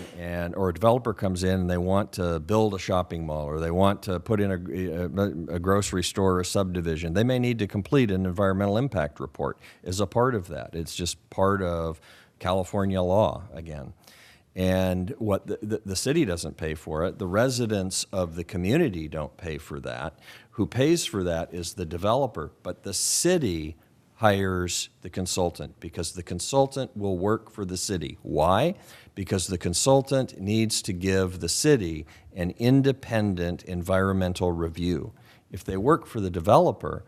or a developer comes in and they want to build a shopping mall or they want to put in a grocery store or a subdivision, they may need to complete an environmental impact report as a part of that. It's just part of California law again. And what the city doesn't pay for it, the residents of the community don't pay for that. Who pays for that is the developer, but the city hires the consultant because the consultant will work for the city. Why? Because the consultant needs to give the city an independent environmental review. If they work for the developer,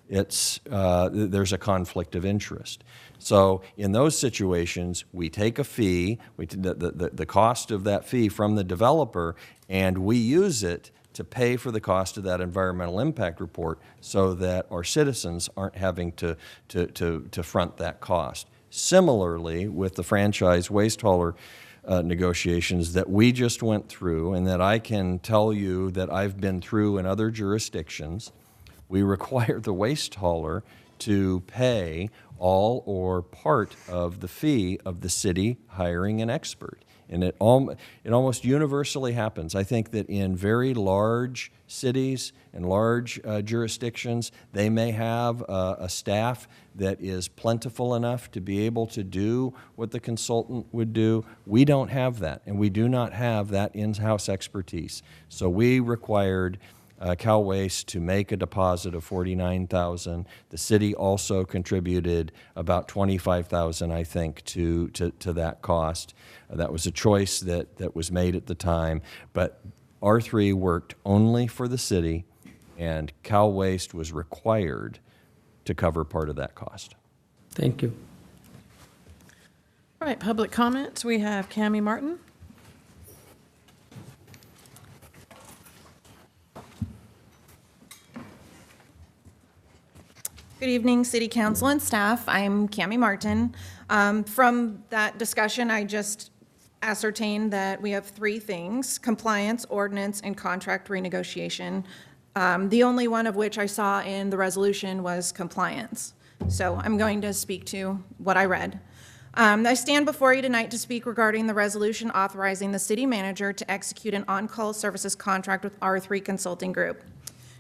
there's a conflict of interest. So in those situations, we take a fee, the cost of that fee from the developer, and we use it to pay for the cost of that environmental impact report so that our citizens aren't having to front that cost. Similarly, with the franchise waste hauler negotiations that we just went through and that I can tell you that I've been through in other jurisdictions, we require the waste hauler to pay all or part of the fee of the city hiring an expert. And it almost universally happens. I think that in very large cities and large jurisdictions, they may have a staff that is plentiful enough to be able to do what the consultant would do. We don't have that, and we do not have that in-house expertise. So we required Cal Waste to make a deposit of $49,000. The city also contributed about $25,000, I think, to that cost. That was a choice that was made at the time. But R3 worked only for the city, and Cal Waste was required to cover part of that cost. Thank you. All right, public comment. We have Cammie Martin. Good evening, City Council and staff. I'm Cammie Martin. From that discussion, I just ascertained that we have three things: compliance, ordinance, and contract renegotiation. The only one of which I saw in the resolution was compliance. So I'm going to speak to what I read. I stand before you tonight to speak regarding the resolution authorizing the city manager to execute an on-call services contract with R3 Consulting Group.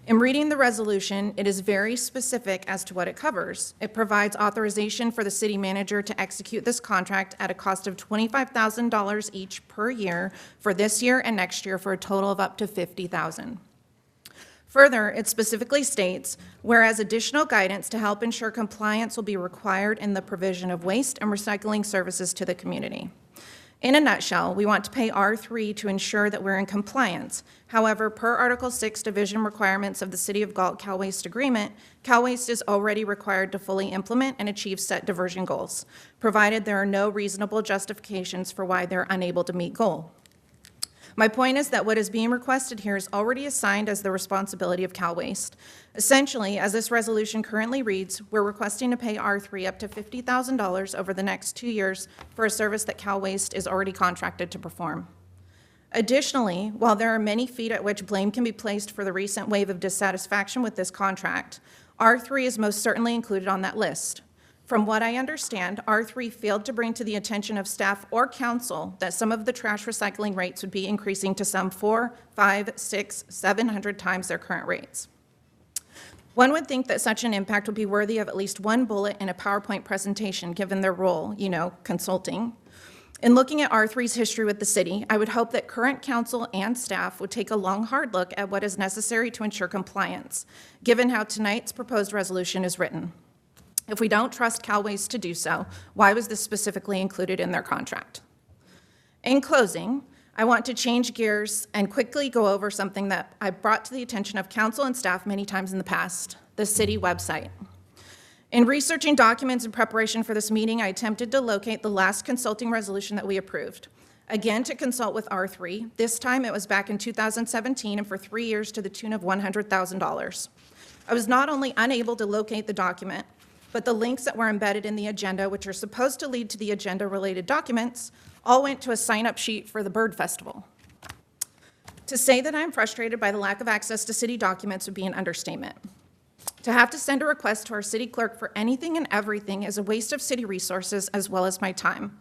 In reading the resolution, it is very specific as to what it covers. It provides authorization for the city manager to execute this contract at a cost of $25,000 each per year for this year and next year for a total of up to $50,000. Further, it specifically states, whereas additional guidance to help ensure compliance will be required in the provision of waste and recycling services to the community. In a nutshell, we want to pay R3 to ensure that we're in compliance. However, per Article 6 division requirements of the City of Galt Cal Waste Agreement, Cal Waste is already required to fully implement and achieve set diversion goals, provided there are no reasonable justifications for why they're unable to meet goal. My point is that what is being requested here is already assigned as the responsibility of Cal Waste. Essentially, as this resolution currently reads, we're requesting to pay R3 up to $50,000 over the next 2 years for a service that Cal Waste is already contracted to perform. Additionally, while there are many feet at which blame can be placed for the recent wave of dissatisfaction with this contract, R3 is most certainly included on that list. From what I understand, R3 failed to bring to the attention of staff or council that some of the trash recycling rates would be increasing to some 400, 500, 600, 700 times their current rates. One would think that such an impact would be worthy of at least one bullet in a PowerPoint presentation, given their role, consulting. In looking at R3's history with the city, I would hope that current council and staff would take a long, hard look at what is necessary to ensure compliance, given how tonight's proposed resolution is written. If we don't trust Cal Waste to do so, why was this specifically included in their contract? In closing, I want to change gears and quickly go over something that I brought to the attention of council and staff many times in the past: the city website. In researching documents in preparation for this meeting, I attempted to locate the last consulting resolution that we approved. Again, to consult with R3. This time it was back in 2017 and for 3 years to the tune of $100,000. I was not only unable to locate the document, but the links that were embedded in the agenda, which are supposed to lead to the agenda-related documents, all went to a sign-up sheet for the Bird Festival. To say that I'm frustrated by the lack of access to city documents would be an understatement. To have to send a request to our city clerk for anything and everything is a waste of city resources as well as my time.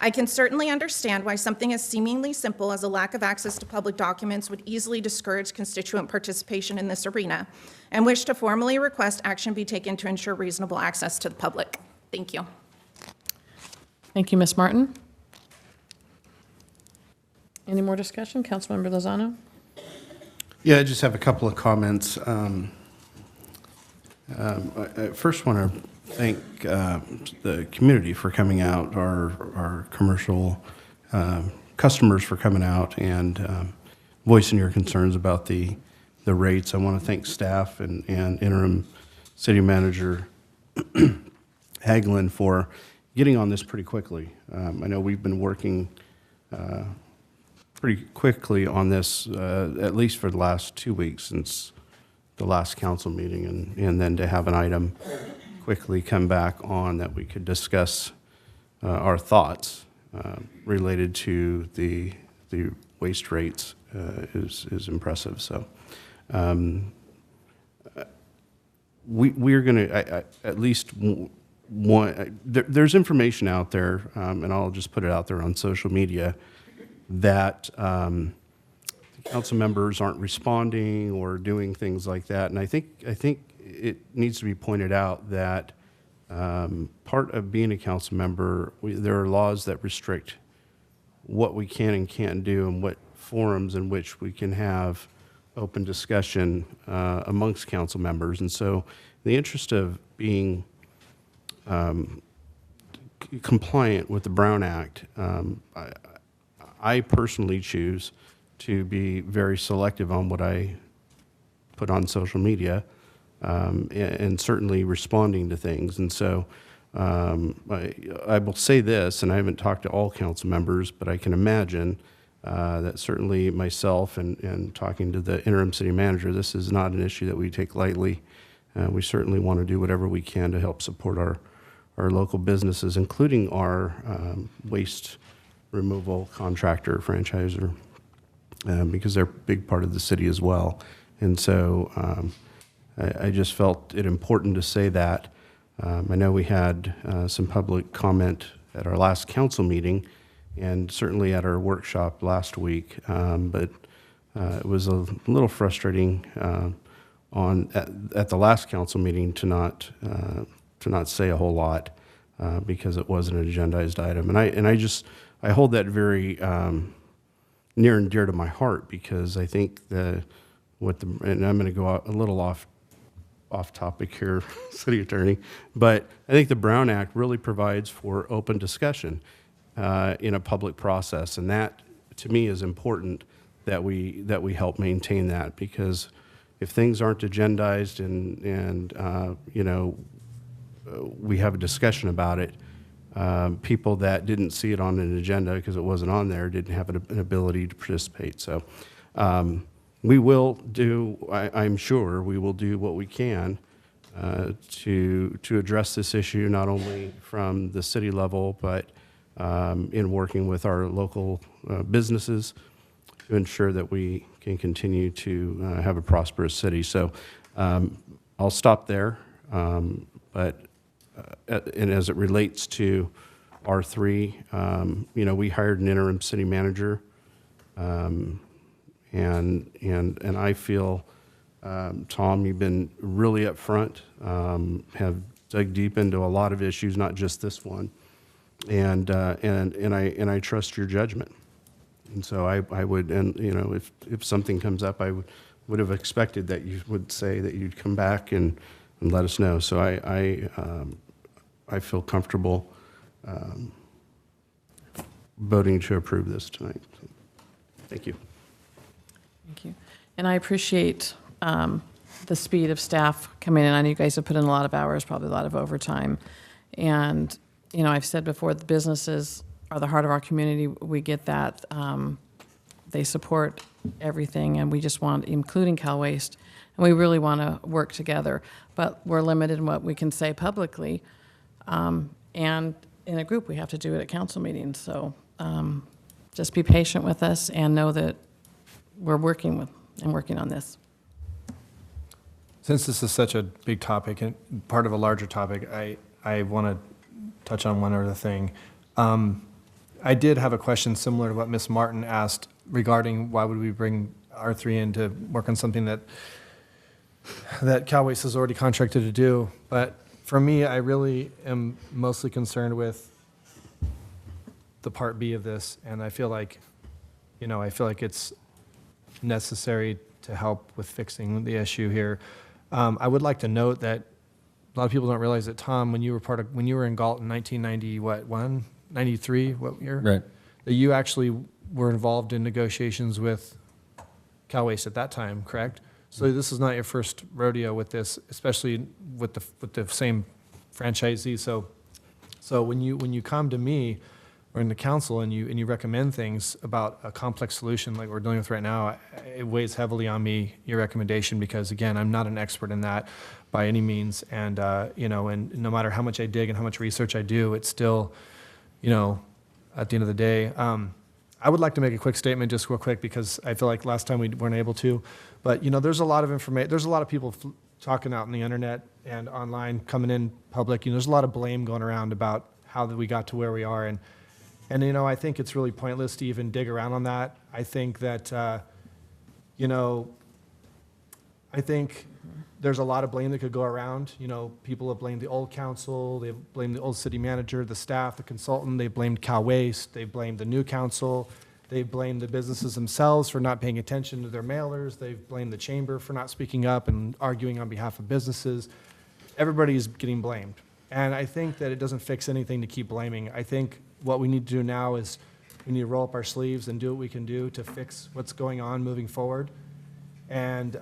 I can certainly understand why something as seemingly simple as a lack of access to public documents would easily discourage constituent participation in this arena, and wish to formally request action be taken to ensure reasonable access to the public. Thank you. Thank you, Ms. Martin. Any more discussion? Councilmember Lozano? Yeah, I just have a couple of comments. I first want to thank the community for coming out, our commercial customers for coming out and voicing your concerns about the rates. I want to thank staff and interim city manager Hagelin for getting on this pretty quickly. I know we've been working pretty quickly on this, at least for the last 2 weeks since the last council meeting, and then to have an item quickly come back on that we could discuss our thoughts related to the waste rates is impressive. So we're going to at least one. There's information out there, and I'll just put it out there on social media that council members aren't responding or doing things like that. And I think it needs to be pointed out that part of being a council member, there are laws that restrict what we can and can't do and what forums in which we can have open discussion amongst council members. And so in the interest of being compliant with the Brown Act, I personally choose to be very selective on what I put on social media, and certainly responding to things. And so I will say this, and I haven't talked to all council members, but I can imagine that certainly myself and talking to the interim city manager, this is not an issue that we take lightly. We certainly want to do whatever we can to help support our local businesses, including our waste removal contractor, franchisor, because they're a big part of the city as well. And so I just felt it important to say that. I know we had some public comment at our last council meeting and certainly at our workshop last week, but it was a little frustrating at the last council meeting to not say a whole lot because it wasn't an agendized item. And I hold that very near and dear to my heart, because I think and I'm going to go a little off topic here, city attorney, but I think the Brown Act really provides for open discussion in a public process, and that to me is important that we help maintain that, because if things aren't agendized and we have a discussion about it, people that didn't see it on an agenda because it wasn't on there didn't have an ability to participate. So we will do, I'm sure we will do what we can to address this issue, not only from the city level, but in working with our local businesses to ensure that we can continue to have a prosperous city. So I'll stop there, but and as it relates to R3, we hired an interim city manager, and I feel, Tom, you've been really upfront, have dug deep into a lot of issues, not just this one, and I trust your judgment. And so I would, and if something comes up, I would have expected that you would say that you'd come back and let us know. So I feel comfortable voting to approve this tonight. So, thank you. Thank you. And I appreciate the speed of staff coming in. I know you guys have put in a lot of hours, probably a lot of overtime. And, I've said before, the businesses are the heart of our community. We get that. They support everything, and we just want, including Cal Waste, and we really want to work together. But we're limited in what we can say publicly. And in a group, we have to do it at council meetings. So just be patient with us and know that we're working with and working on this. Since this is such a big topic and part of a larger topic, I want to touch on one other thing. I did have a question similar to what Ms. Martin asked regarding why would we bring R3 in to work on something that Cal Waste has already contracted to do. But for me, I really am mostly concerned with the Part B of this, and I feel like, it's necessary to help with fixing the issue here. I would like to note that a lot of people don't realize that, Tom, when you were in Galt in 93, what year? Right. That you actually were involved in negotiations with Cal Waste at that time, correct? So this is not your first rodeo with this, especially with the same franchisee. So when you come to me or in the council and you recommend things about a complex solution like we're dealing with right now, it weighs heavily on me, your recommendation, because again, I'm not an expert in that by any means. And, and no matter how much I dig and how much research I do, it's still, at the end of the day, I would like to make a quick statement, just real quick, because I feel like last time we weren't able to. But, there's a lot of information, there's a lot of people talking out on the internet and online, coming in public. There's a lot of blame going around about how we got to where we are. And I think it's really pointless to even dig around on that. I think that, I think there's a lot of blame that could go around. People have blamed the old council, they've blamed the old city manager, the staff, the consultant, they blamed Cal Waste, they blamed the new council, they blamed the businesses themselves for not paying attention to their mailers, they've blamed the chamber for not speaking up and arguing on behalf of businesses. Everybody's getting blamed. And I think that it doesn't fix anything to keep blaming. I think what we need to do now is we need to roll up our sleeves and do what we can do to fix what's going on moving forward. And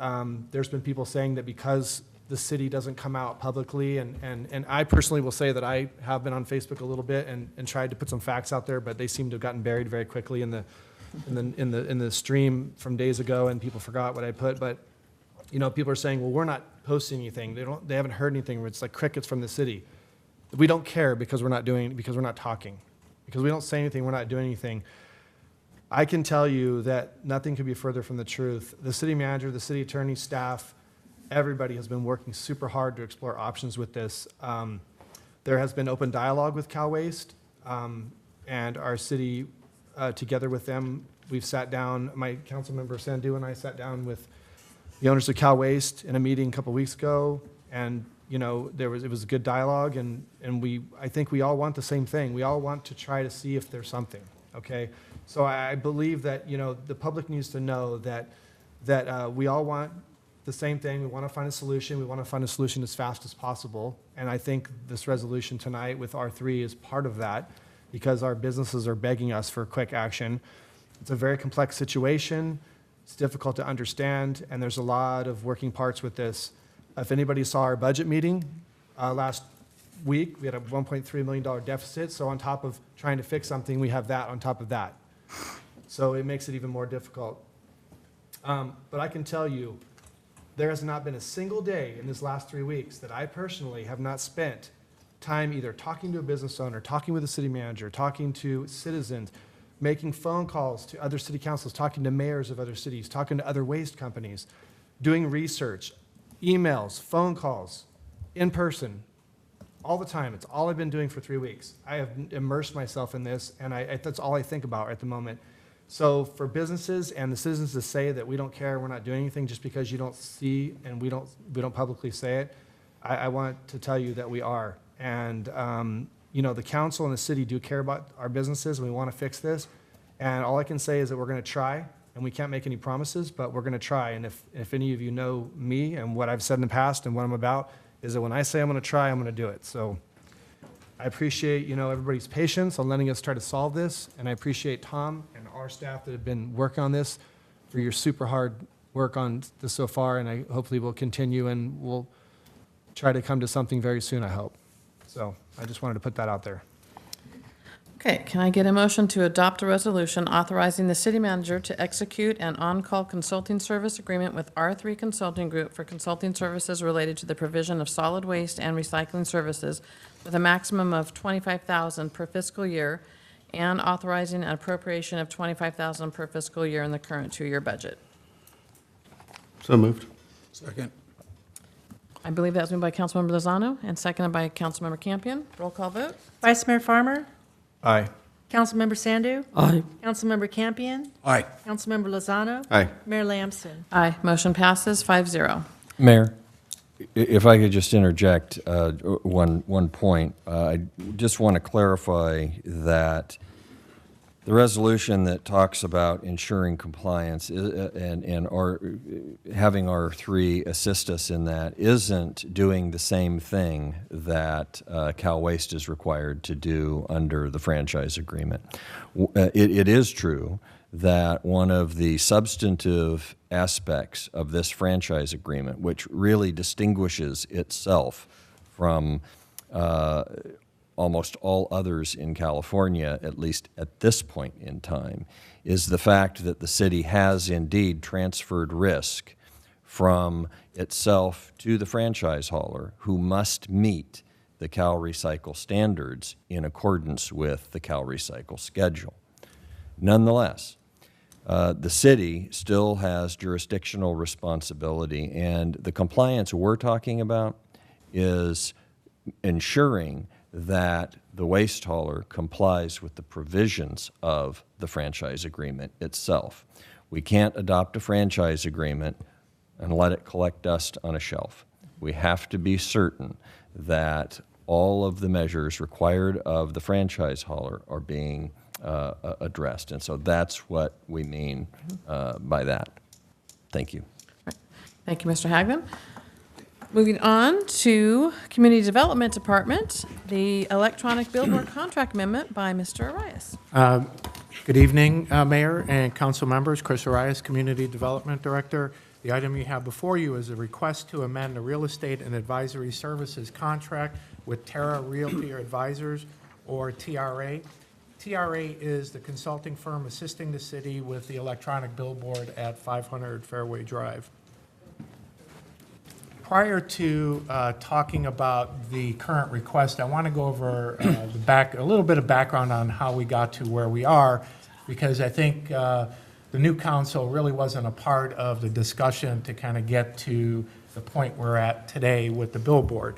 there's been people saying that because the city doesn't come out publicly, and I personally will say that I have been on Facebook a little bit and tried to put some facts out there, but they seem to have gotten buried very quickly in the stream from days ago, and people forgot what I put. But people are saying, well, we're not posting anything. They haven't heard anything. It's like crickets from the city. We don't care because we're not talking, because we don't say anything. We're not doing anything. I can tell you that nothing could be further from the truth. The city manager, the city attorney, staff, everybody has been working super hard to explore options with this. There has been open dialogue with Cal Waste, and our city, together with them, we've sat down, my council member Sandu and I sat down with the owners of Cal Waste in a meeting a couple weeks ago, and it was a good dialogue, and I think we all want the same thing. We all want to try to see if there's something, okay? So I believe that, the public needs to know that we all want the same thing. We want to find a solution. We want to find a solution as fast as possible. And I think this resolution tonight with R3 is part of that, because our businesses are begging us for quick action. It's a very complex situation. It's difficult to understand, and there's a lot of working parts with this. If anybody saw our budget meeting last week, we had a $1.3 million deficit. So on top of trying to fix something, we have that on top of that. So it makes it even more difficult. But I can tell you, there has not been a single day in this last 3 weeks that I personally have not spent time either talking to a business owner, talking with a city manager, talking to citizens, making phone calls to other city councils, talking to mayors of other cities, talking to other waste companies, doing research, emails, phone calls, in person, all the time. It's all I've been doing for 3 weeks. I have immersed myself in this, and that's all I think about at the moment. So for businesses and the citizens to say that we don't care, we're not doing anything just because you don't see and we don't publicly say it, I want to tell you that we are. And the council and the city do care about our businesses, and we want to fix this. And all I can say is that we're going to try, and we can't make any promises, but we're going to try. And if any of you know me and what I've said in the past and what I'm about, is that when I say I'm going to try, I'm going to do it. So I appreciate, everybody's patience on letting us try to solve this, and I appreciate Tom and our staff that have been working on this for your super hard work on this so far, and I hopefully will continue, and we'll try to come to something very soon, I hope. So I just wanted to put that out there. Okay, can I get a motion to adopt a resolution authorizing the city manager to execute an on-call consulting service agreement with R3 Consulting Group for consulting services related to the provision of solid waste and recycling services with a maximum of $25,000 per fiscal year, and authorizing an appropriation of $25,000 per fiscal year in the current 2-year budget? So moved. Second. I believe that was moved by Councilmember Lozano and seconded by Councilmember Campion. Roll call vote. Vice Mayor Farmer, Aye. Councilmember Sandu, Aye. Councilmember Campion, Aye. Councilmember Lozano, Aye. Mayor Lamson. Aye, motion passes 5-0. Mayor, if I could just interject one point. I just want to clarify that the resolution that talks about ensuring compliance and having our three assist us in that isn't doing the same thing that Cal Waste is required to do under the franchise agreement. It is true that one of the substantive aspects of this franchise agreement, which really distinguishes itself from almost all others in California, at least at this point in time, is the fact that the city has indeed transferred risk from itself to the franchise hauler, who must meet the Cal Recycle standards in accordance with the Cal Recycle schedule. Nonetheless, the city still has jurisdictional responsibility, and the compliance we're talking about is ensuring that the waste hauler complies with the provisions of the franchise agreement itself. We can't adopt a franchise agreement and let it collect dust on a shelf. We have to be certain that all of the measures required of the franchise hauler are being addressed. And so that's what we mean by that. Thank you. Thank you, Mr. Hagman. Moving on to Community Development Department, the electronic billboard contract amendment by Mr. Arias. Good evening, Mayor and council members. Chris Arias, Community Development Director. The item you have before you is a request to amend the real estate and advisory services contract with Terra Realty Advisors, or TRA. TRA is the consulting firm assisting the city with the electronic billboard at 500 Fairway Drive. Prior to talking about the current request, I want to go over a little bit of background on how we got to where we are, because I think the new council really wasn't a part of the discussion to kind of get to the point we're at today with the billboard.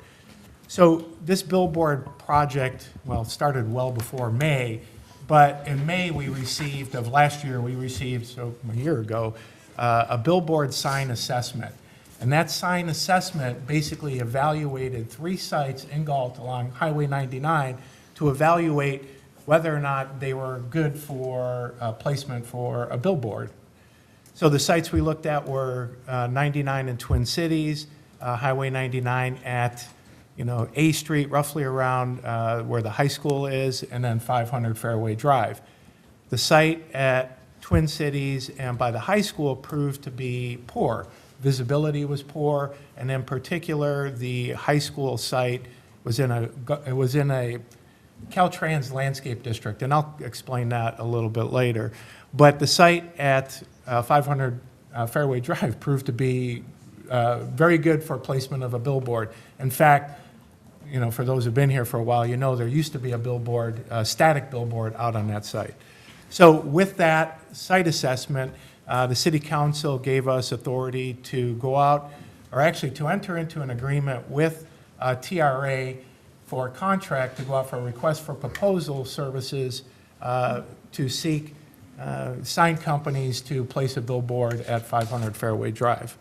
So this billboard project, well, started well before May, but in May of last year, we received, so a year ago, a billboard sign assessment. And that sign assessment basically evaluated 3 sites in Galt along Highway 99 to evaluate whether or not they were good for placement for a billboard. So the sites we looked at were 99 in Twin Cities, Highway 99 at A Street, roughly around where the high school is, and then 500 Fairway Drive. The site at Twin Cities and by the high school proved to be poor. Visibility was poor, and in particular, the high school site was in a Caltrans landscape district, and I'll explain that a little bit later. But the site at 500 Fairway Drive proved to be very good for placement of a billboard. In fact, for those who've been here for a while, there used to be a billboard, a static billboard out on that site. So with that site assessment, the city council gave us authority to go out, or actually to enter into an agreement with TRA for a contract to go out for a request for proposal services to seek sign companies to place a billboard at 500 Fairway Drive.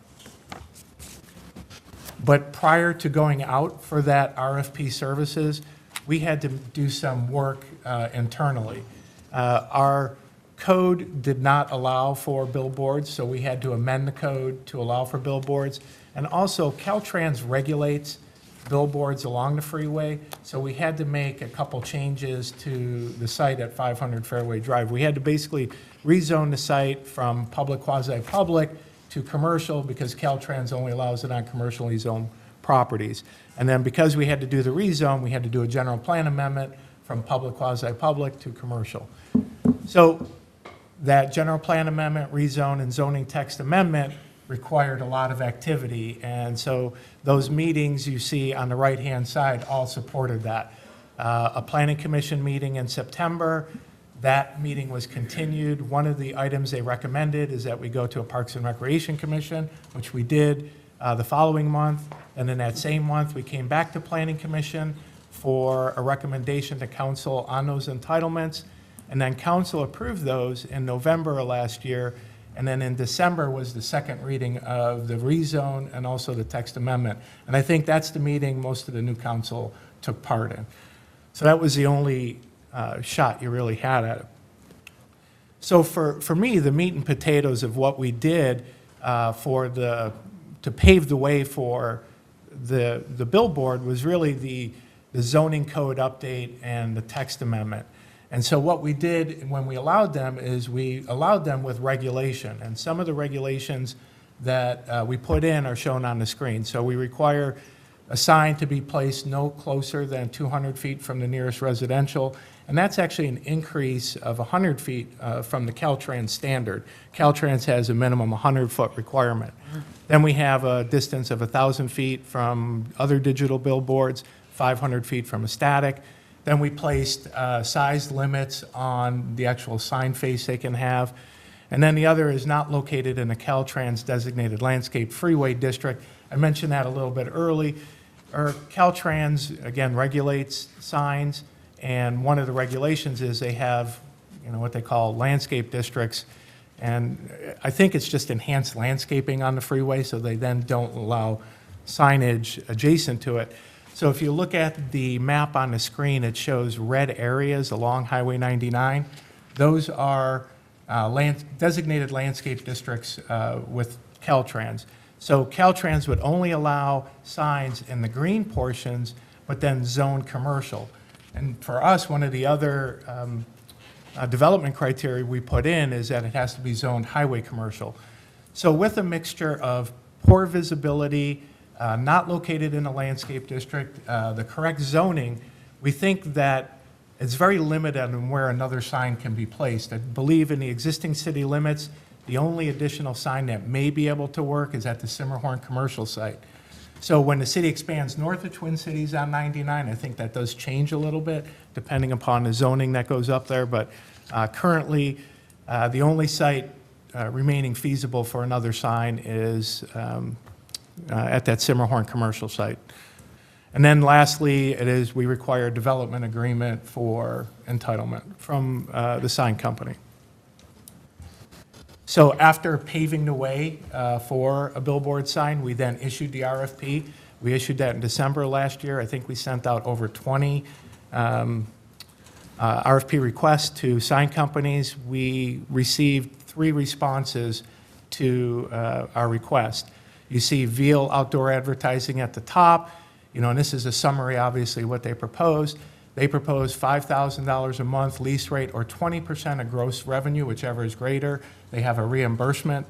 But prior to going out for that RFP services, we had to do some work internally. Our code did not allow for billboards, so we had to amend the code to allow for billboards. And also, Caltrans regulates billboards along the freeway, so we had to make a couple changes to the site at 500 Fairway Drive. We had to basically rezone the site from public quasi-public to commercial, because Caltrans only allows it on commercially zoned properties. And then because we had to do the rezone, we had to do a general plan amendment from public quasi-public to commercial. So that general plan amendment, rezone, and zoning text amendment required a lot of activity. And so those meetings you see on the right-hand side all supported that. A planning commission meeting in September, That meeting was continued. One of the items they recommended is that we go to a Parks and Recreation Commission, which we did the following month. And then that same month, we came back to Planning Commission for a recommendation to council on those entitlements. And then council approved those in November of last year. And then in December was the second reading of the rezone and also the text amendment. And I think that's the meeting most of the new council took part in. So that was the only shot you really had at it. So for me, the meat and potatoes of what we did to pave the way for the billboard was really the zoning code update and the text amendment. And so what we did when we allowed them is we allowed them with regulation. And some of the regulations that we put in are shown on the screen. So we require a sign to be placed no closer than 200 feet from the nearest residential. And that's actually an increase of 100 feet from the Caltrans standard. Caltrans has a minimum 100-foot requirement. Then we have a distance of 1,000 feet from other digital billboards, 500 feet from a static. Then we placed size limits on the actual sign face they can have. And then the other is not located in a Caltrans designated landscape freeway district. I mentioned that a little bit early. Caltrans, again, regulates signs, and one of the regulations is they have, what they call landscape districts, and I think it's just enhanced landscaping on the freeway, so they then don't allow signage adjacent to it. So if you look at the map on the screen, it shows red areas along Highway 99. Those are designated landscape districts with Caltrans. So Caltrans would only allow signs in the green portions, but then zone commercial. And for us, one of the other development criteria we put in is that it has to be zoned highway commercial. So with a mixture of poor visibility, not located in a landscape district, the correct zoning, we think that it's very limited on where another sign can be placed. I believe in the existing city limits, the only additional sign that may be able to work is at the Simmerhorn commercial site. So when the city expands north of Twin Cities on 99, I think that does change a little bit depending upon the zoning that goes up there. But currently, the only site remaining feasible for another sign is at that Simmerhorn commercial site. And then lastly, we require a development agreement for entitlement from the sign company. So after paving the way for a billboard sign, we then issued the RFP. We issued that in December last year. I think we sent out over 20 RFP requests to sign companies. We received 3 responses to our request. You see Veal Outdoor Advertising at the top, and this is a summary, obviously, what they proposed. They proposed $5,000 a month lease rate or 20% of gross revenue, whichever is greater. They have a reimbursement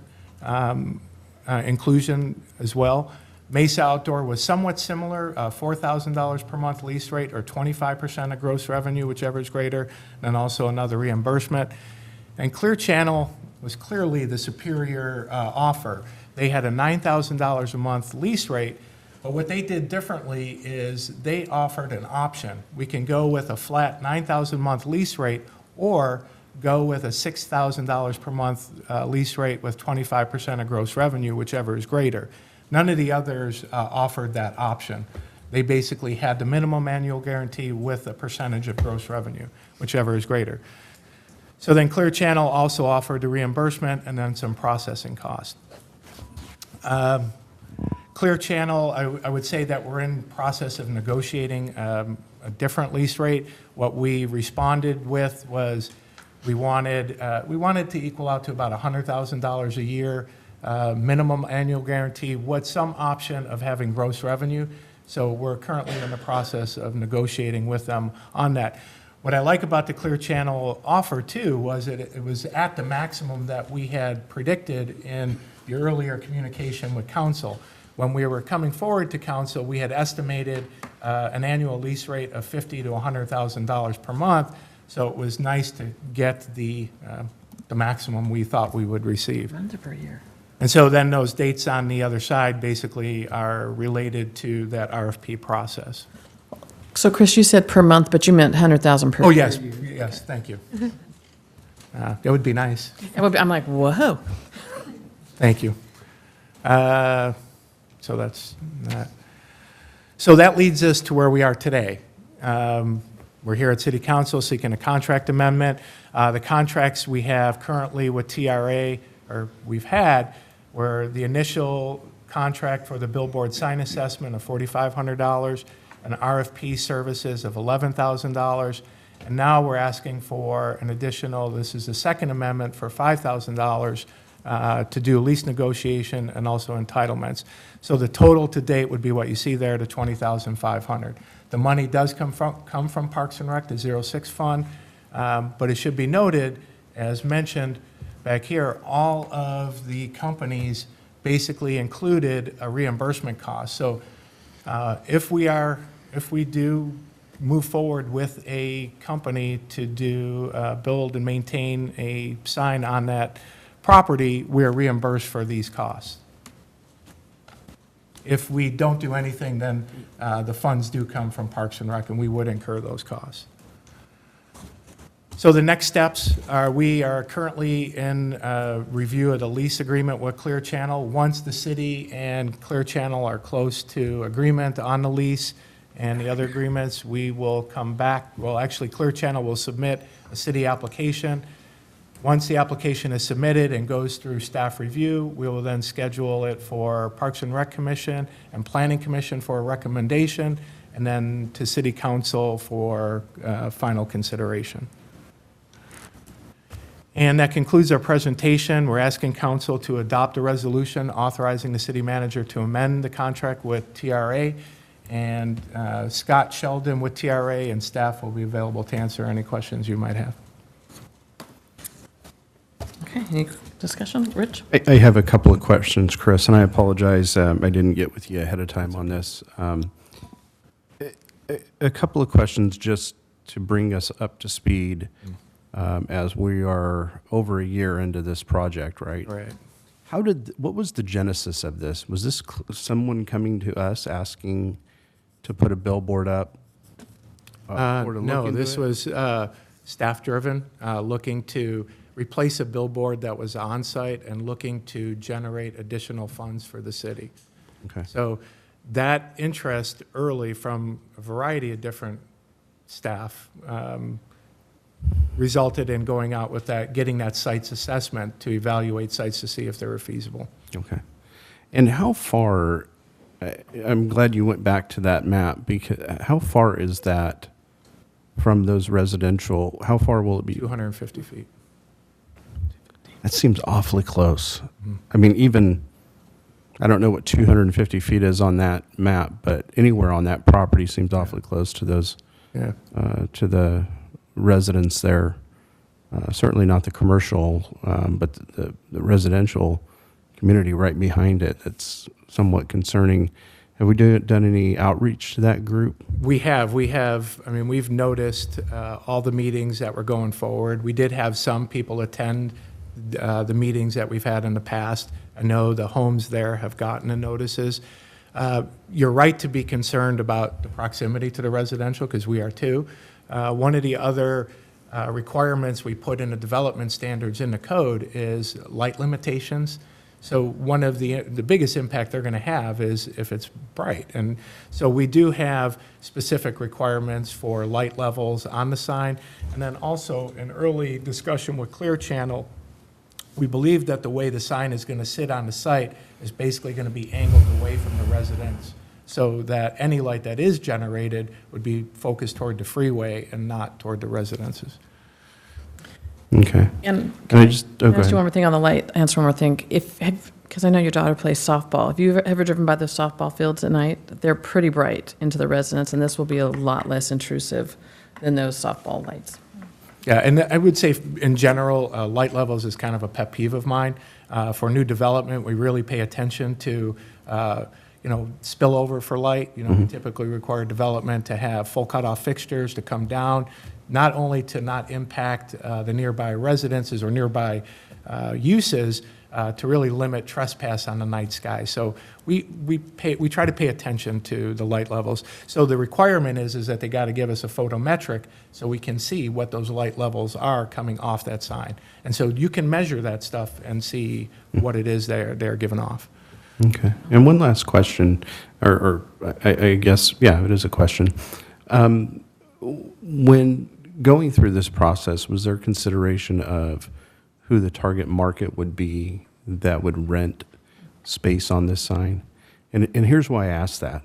inclusion as well. Mesa Outdoor was somewhat similar, $4,000 per month lease rate or 25% of gross revenue, whichever is greater, and also another reimbursement. And Clear Channel was clearly the superior offer. They had a $9,000 a month lease rate, but what they did differently is they offered an option. We can go with a flat $9,000 a month lease rate or go with a $6,000 per month lease rate with 25% of gross revenue, whichever is greater. None of the others offered that option. They basically had the minimum annual guarantee with a percentage of gross revenue, whichever is greater. So then Clear Channel also offered the reimbursement and then some processing costs. Clear Channel, I would say that we're in process of negotiating a different lease rate. What we responded with was we wanted to equal out to about $100,000 a year minimum annual guarantee with some option of having gross revenue. So we're currently in the process of negotiating with them on that. What I like about the Clear Channel offer too was that it was at the maximum that we had predicted in the earlier communication with council. When we were coming forward to council, we had estimated an annual lease rate of $50,000 to $100,000 per month. So it was nice to get the maximum we thought we would receive. Per year. And so then those dates on the other side basically are related to that RFP process. So Chris, you said per month, but you meant 100,000 per year. Oh, yes, thank you. That would be nice. I'm like, whoa. Thank you. So that's that. So that leads us to where we are today. We're here at City Council seeking a contract amendment. The contracts we have currently with TRA, or we've had, were the initial contract for the billboard sign assessment of $4,500, an RFP services of $11,000, and now we're asking for an additional, this is the second amendment, for $5,000 to do lease negotiation and also entitlements. So the total to date would be what you see there, the $20,500. The money does come from Parks and Rec, the 06 fund, but it should be noted, as mentioned back here, all of the companies basically included a reimbursement cost. So if we do move forward with a company to do build and maintain a sign on that property, we are reimbursed for these costs. If we don't do anything, then the funds do come from Parks and Rec, and we would incur those costs. So the next steps are, we are currently in review of the lease agreement with Clear Channel. Once the city and Clear Channel are close to agreement on the lease and the other agreements, we will come back. Well, actually, Clear Channel will submit a city application. Once the application is submitted and goes through staff review, we will then schedule it for Parks and Rec Commission and Planning Commission for a recommendation, and then to City Council for final consideration. And that concludes our presentation. We're asking Council to adopt a resolution authorizing the city manager to amend the contract with TRA, and Scott Sheldon with TRA and staff will be available to answer any questions you might have. Okay, any discussion? Rich? I have a couple of questions, Chris, and I apologize, I didn't get with you ahead of time on this. A couple of questions just to bring us up to speed as we are over a year into this project, right? Right. What was the genesis of this? Was this someone coming to us asking to put a billboard up? Or to look No, into this it? was staff-driven, looking to replace a billboard that was on-site and looking to generate additional funds for the city. Okay. So that interest early from a variety of different staff resulted in going out with that, getting that sites assessment to evaluate sites to see if they were feasible. Okay. And how far, I'm glad you went back to that map, because how far is that from those residential, how far will it be? 250 feet. That seems awfully close. I mean, even, I don't know what 250 feet is on that map, but anywhere on that property seems awfully close to those, Yeah. to the residents there. Certainly not the commercial, but the residential community right behind it. That's somewhat concerning. Have we done any outreach to that group? We have, I mean, we've noticed all the meetings that were going forward. We did have some people attend the meetings that we've had in the past. I know the homes there have gotten the notices. You're right to be concerned about the proximity to the residential, because we are too. One of the other requirements we put in the development standards in the code is light limitations. So one of the biggest impact they're going to have is if it's bright. And so we do have specific requirements for light levels on the sign. And then also in early discussion with Clear Channel, we believe that the way the sign is going to sit on the site is basically going to be angled away from the residents, so that any light that is generated would be focused toward the freeway and not toward the residences. Okay. And Can I just, Can I ask ahead. you one more thing on the light? Answer one more thing. Because I know your daughter plays softball. Have you ever driven by the softball fields at night? They're pretty bright into the residents, and this will be a lot less intrusive than those softball lights. Yeah, and I would say in general, light levels is kind of a pet peeve of mine. For new development, we really pay attention to, spillover for light. We typically require development to have full cutoff fixtures to come down, not only to not impact the nearby residences or nearby uses, to really limit trespass on the night sky. So we try to pay attention to the light levels. So the requirement is that they got to give us a photometric so we can see what those light levels are coming off that sign. And so you can measure that stuff and see what it is they're giving off. Okay. And one last question, or I guess, yeah, it is a question. When going through this process, was there consideration of who the target market would be that would rent space on this sign? And here's why I asked that.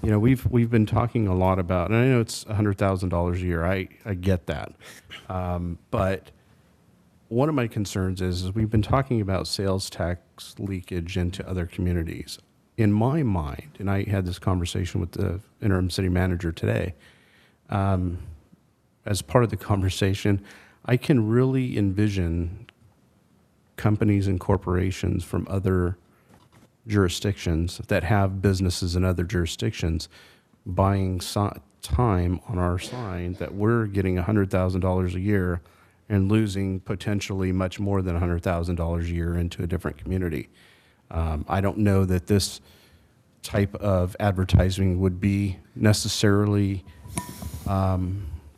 You know, we've been talking a lot about, and I know it's $100,000 a year. I get that. But one of my concerns is we've been talking about sales tax leakage into other communities. In my mind, and I had this conversation with the interim city manager today, as part of the conversation, I can really envision companies and corporations from other jurisdictions that have businesses in other jurisdictions buying time on our sign that we're getting $100,000 a year and losing potentially much more than $100,000 a year into a different community. I don't know that this type of advertising would be necessarily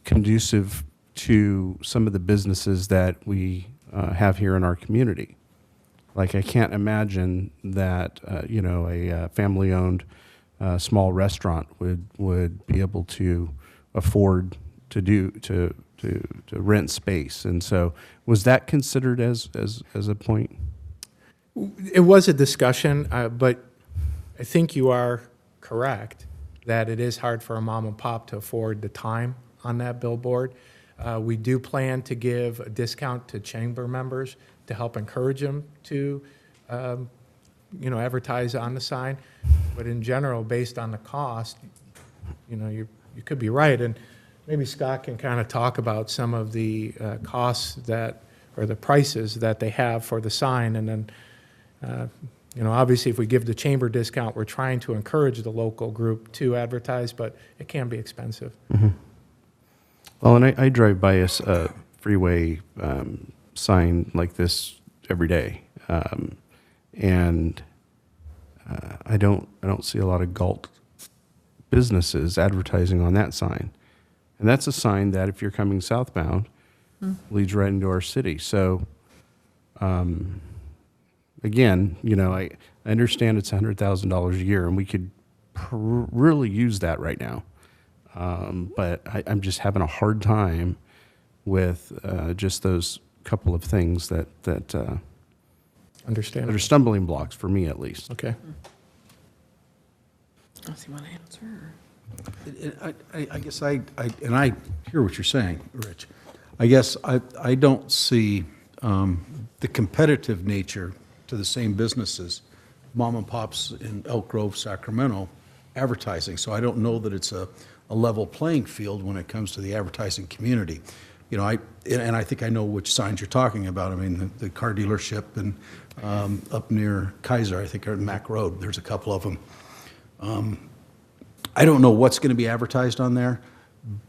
conducive to some of the businesses that we have here in our community. Like, I can't imagine that, you know, a family-owned small restaurant would be able to afford to rent space. And so was that considered as a point? It was a discussion, but I think you are correct that it is hard for a mom and pop to afford the time on that billboard. We do plan to give a discount to chamber members to help encourage them to, you know, advertise on the sign. But in general, based on the cost, you know, you could be right. And maybe Scott can kind of talk about some of the costs that, or the prices that they have for the sign. And then, you know, obviously if we give the chamber discount, we're trying to encourage the local group to advertise, but it can be expensive. Mm-hmm. Well, and I drive by a freeway sign like this every day, and I don't see a lot of Galt businesses advertising on that sign, and that's a sign that if you're coming southbound, leads right into our city. So, again, you know, I understand it's $100,000 a year, and we could really use that right now. But I'm just having a hard time with just those couple of things that Understand. that are stumbling blocks for me, at least. Okay. Does he want to answer? I guess I hear what you're saying, Rich. I guess I don't see the competitive nature to the same businesses, mom and pops in Elk Grove, Sacramento, advertising. So I don't know that it's a level playing field when it comes to the advertising community. You know, I think I know which signs you're talking about. I mean, the car dealership and up near Kaiser, I think, or Mack Road, there's a couple of them. I don't know what's going to be advertised on there,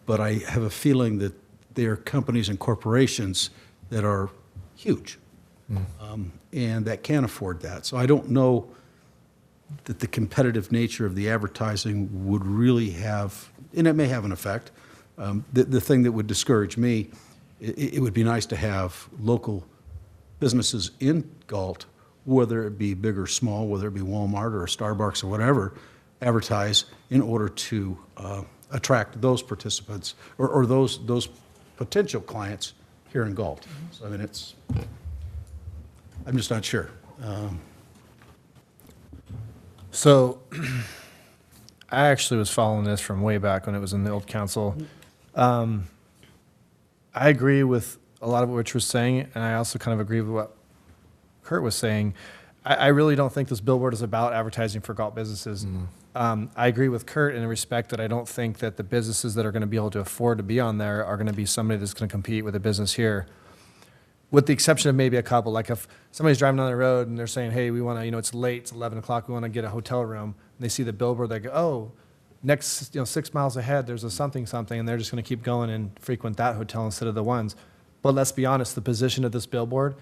but I have a feeling that there are companies and corporations that are huge and that can't afford that. So I don't know that the competitive nature of the advertising would really have, and it may have an effect. The thing that would discourage me, it would be nice to have local businesses in Galt, whether it be big or small, whether it be Walmart or Starbucks or whatever, advertise in order to attract those participants or those potential clients here in Galt. So, I mean, I'm just not sure. So I actually was following this from way back when it was in the old council. I agree with a lot of what Rich was saying, and I also kind of agree with what Kurt was saying. I really don't think this billboard is about advertising for Galt businesses. I agree with Kurt in the respect that I don't think that the businesses that are going to be able to afford to be on there are going to be somebody that's going to compete with a business here. With the exception of maybe a couple, like if somebody's driving down the road and they're saying, hey, we want to, it's late, it's 11 o'clock, we want to get a hotel room, and they see the billboard, they go, oh, next, 6 miles ahead, there's a something, and they're just going to keep going and frequent that hotel instead of the ones. But let's be honest, the position of this billboard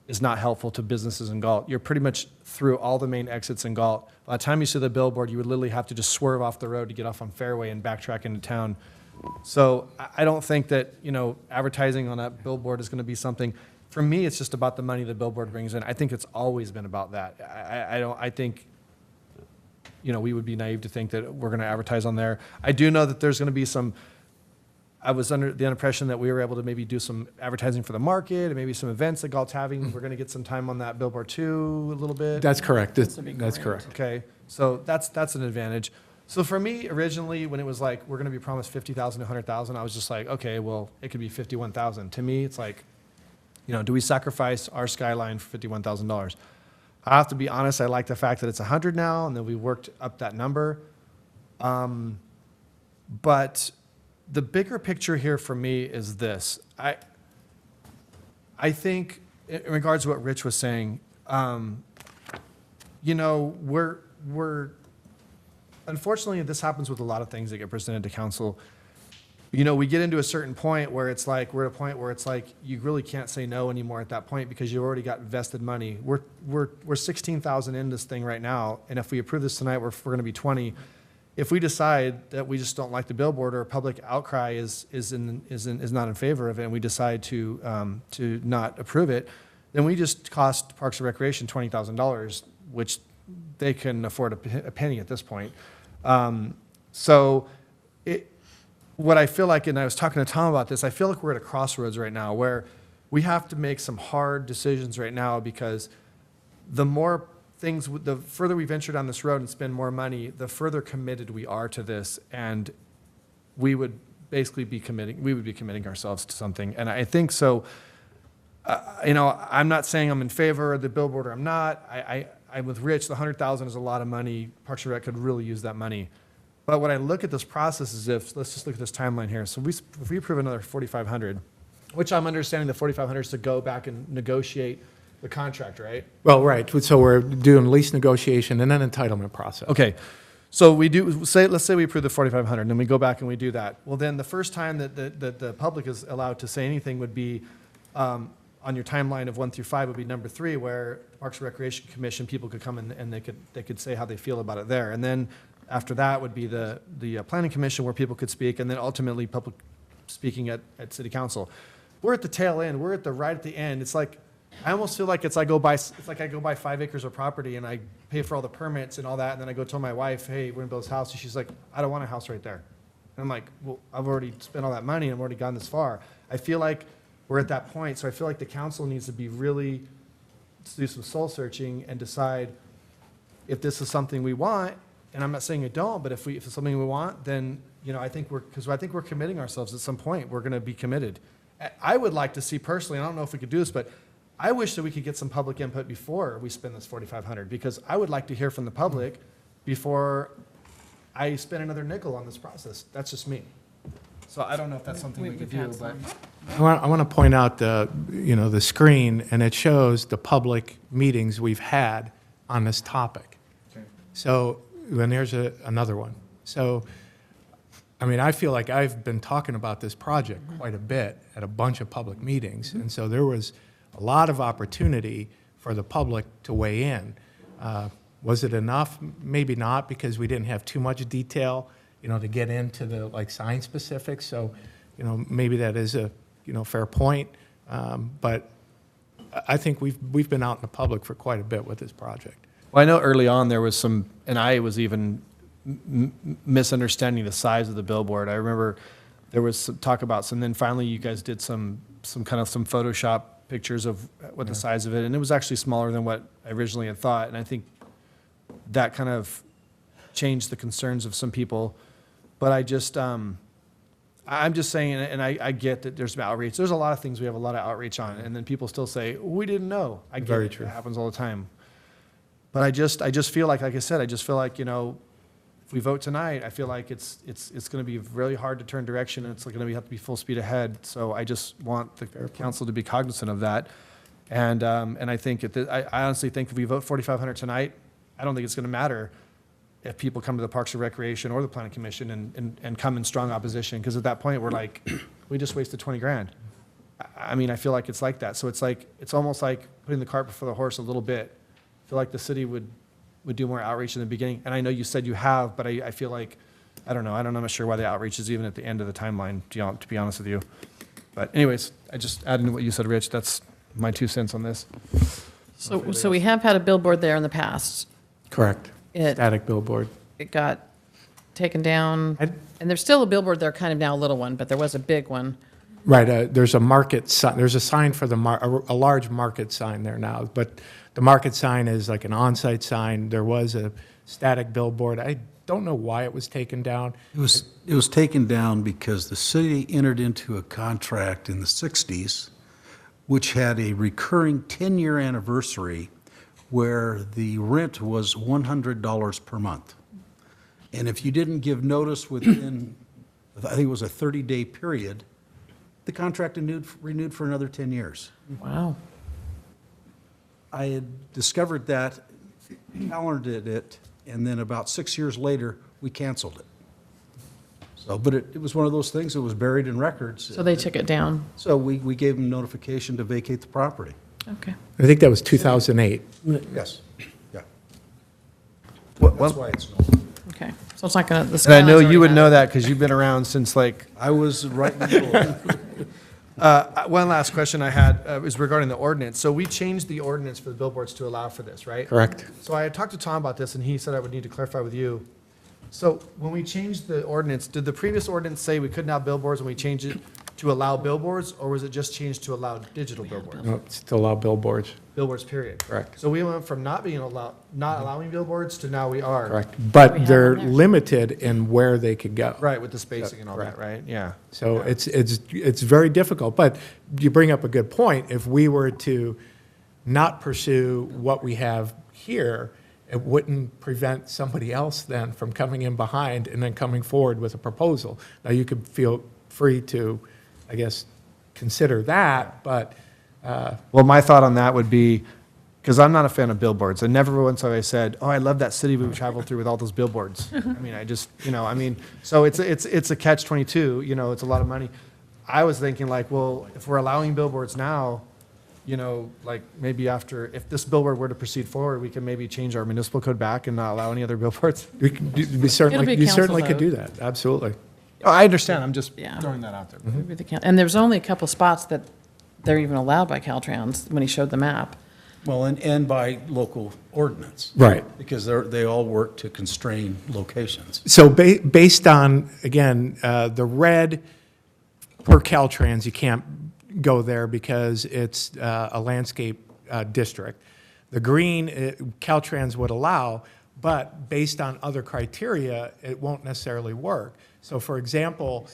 is not helpful to businesses in Galt. You're pretty much through all the main exits in Galt. By the time you see the billboard, you would literally have to just swerve off the road to get off on Fairway and backtrack into town. So I don't think that, advertising on that billboard is going to be something. For me, it's just about the money the billboard brings in. I think it's always been about that. I think, we would be naive to think that we're going to advertise on there. I do know that there's going to be some, I was under the impression that we were able to maybe do some advertising for the market and maybe some events that Galt's having. We're going to get some time on that billboard too, a little bit. That's correct. That's correct. Okay, so that's an advantage. So for me, originally, when it was like, we're going to be promised 50,000 to 100,000, I was just like, okay, well, it could be 51,000. To me, it's like, do we sacrifice our skyline for $51,000? I have to be honest, I like the fact that it's 100 now, and then we worked up that number. But the bigger picture here for me is this. I think, in regards to what Rich was saying, we're unfortunately, this happens with a lot of things that get presented to council. We get into a certain point where it's like, we're at a point where it's like, you really can't say no anymore at that point because you've already got vested money. We're 16,000 in this thing right now, and if we approve this tonight, we're going to be 20. If we decide that we just don't like the billboard or public outcry is not in favor of it, and we decide to not approve it, then we just cost Parks and Recreation $20,000, which they can afford a penny at this point. What I feel like, and I was talking to Tom about this, I feel like we're at a crossroads right now where we have to make some hard decisions right now, because the further we venture down this road and spend more money, the further committed we are to this, and we would basically be committing ourselves to something. And I think so, I'm not saying I'm in favor of the billboard or I'm not. I'm with Rich, the 100,000 is a lot of money. Parks and Rec could really use that money. But when I look at this process is let's just look at this timeline here. So if we approve another 4,500, which I'm understanding the 4,500 is to go back and negotiate the contract, right? Well, right. So we're doing lease negotiation and then entitlement process. Okay. So let's say we approve the 4,500, and then we go back and we do that. Well, then the first time that the public is allowed to say anything would be on your timeline of 1 through 5 would be number 3, where Parks and Recreation Commission people could come in and they could say how they feel about it there. And then after that would be the Planning Commission, where people could speak, and then ultimately public speaking at City Council. We're at the tail end. We're right at the end. It's like, I almost feel like I go buy 5 acres of property and I pay for all the permits and all that, and then I go tell my wife, hey, we're gonna build this house, and she's like, I don't want a house right there. And I'm like, well, I've already spent all that money and I've already gone this far. I feel like we're at that point, so I feel like the council needs to be really, to do some soul searching and decide if this is something we want. And I'm not saying you don't, but if it's something we want, then, I think we're committing ourselves at some point. We're going to be committed. I would like to see personally, I don't know if we could do this, but I wish that we could get some public input before we spend this 4,500, because I would like to hear from the public before I spend another nickel on this process. That's just me. So I don't know if that's something we could do, but. I want to point out the screen, and it shows the public meetings we've had on this topic. Okay. So, and there's another one. So, I feel like I've been talking about this project quite a bit at a bunch of public meetings, and so there was a lot of opportunity for the public to weigh in. Was it enough? Maybe not, because we didn't have too much detail, to get into the sign specifics. So, maybe that is a fair point. But I think we've been out in the public for quite a bit with this project. Well, I know early on there was some, and I was even misunderstanding the size of the billboard. I remember there was some talk about some, then finally you guys did some Photoshop pictures of what the size of it, and it was actually smaller than what I originally had thought. And I think that kind of changed the concerns of some people. But I'm just saying, and I get that there's some outreach. There's a lot of things we have a lot of outreach on, and then people still say, we didn't know. I get Very it. true. It happens all the time. But I just feel like I said, I just feel like, if we vote tonight, I feel like it's going to be really hard to turn direction, and it's going to have to be full speed ahead. So I just want the council to be cognizant of that. And I think, I honestly think if we vote 4,500 tonight, I don't think it's going to matter if people come to the Parks and Recreation or the Planning Commission and come in strong opposition, because at that point, we're like, we just wasted 20 grand. I mean, I feel like it's like that. So it's like, it's almost like putting the cart before the horse a little bit. I feel like the city would do more outreach in the beginning. And I know you said you have, but I feel like, I don't know. I'm not sure why the outreach is even at the end of the timeline, to be honest with you. But anyways, I just added to what you said, Rich. That's my 2 cents on this. So we have had a billboard there in the past. Correct. It- Static billboard. It got taken down, and there's still a billboard there, kind of now a little one, but there was a big one. Right, there's a market sign, there's a sign for a large market sign there now, but the market sign is like an on-site sign. There was a static billboard. I don't know why it was taken down. It was taken down because the city entered into a contract in the 60s, which had a recurring 10-year anniversary where the rent was $100 per month. And if you didn't give notice within, I think it was a 30-day period, the contract renewed for another 10 years. Wow. I had discovered that, calendared it, and then about 6 years later, we canceled it. So, but it was one of those things that was buried in records. So they took it down. So we gave them notification to vacate the property. Okay. I think that was 2008. Yes, yeah. What- That's why it's no. Okay. So it's not going to, And I know you would know that because you've been around since like, I was right in the middle. one last question I had is regarding the ordinance. So we changed the ordinance for the billboards to allow for this, right? Correct. So I had talked to Tom about this, and he said I would need to clarify with you. So when we changed the ordinance, did the previous ordinance say we couldn't have billboards and we changed it to allow billboards, or was it just changed to allow digital billboards? No, it's to allow billboards. Billboards, period. Correct. So we went from not allowing billboards to now we are. Correct. But they're limited in where they could go. Right, with the spacing and all that, right? Yeah. So it's very difficult, but you bring up a good point. If we were to not pursue what we have here, it wouldn't prevent somebody else then from coming in behind and then coming forward with a proposal. Now, you could feel free to, I guess, consider that, but Well, my thought on that would be, because I'm not a fan of billboards, and never once have I said, oh, I love that city we traveled through with all those billboards. I mean, I just, so it's a catch-22, it's a lot of money. I was thinking like, well, if we're allowing billboards now, like maybe if this billboard were to proceed forward, we can maybe change our municipal code back and not allow any other billboards. we certainly, be a you council certainly could vote. do that, absolutely. Oh, I understand, I'm just Yeah. throwing that out there. Maybe they can't. And there's only a couple spots that they're even allowed by Caltrans when he showed the map. Well, and by local ordinance. Right. Because they all work to constrain locations. So based on, again, the red per Caltrans, you can't go there because it's a landscape district. The green, Caltrans would allow, but based on other criteria, it won't necessarily work. So for example,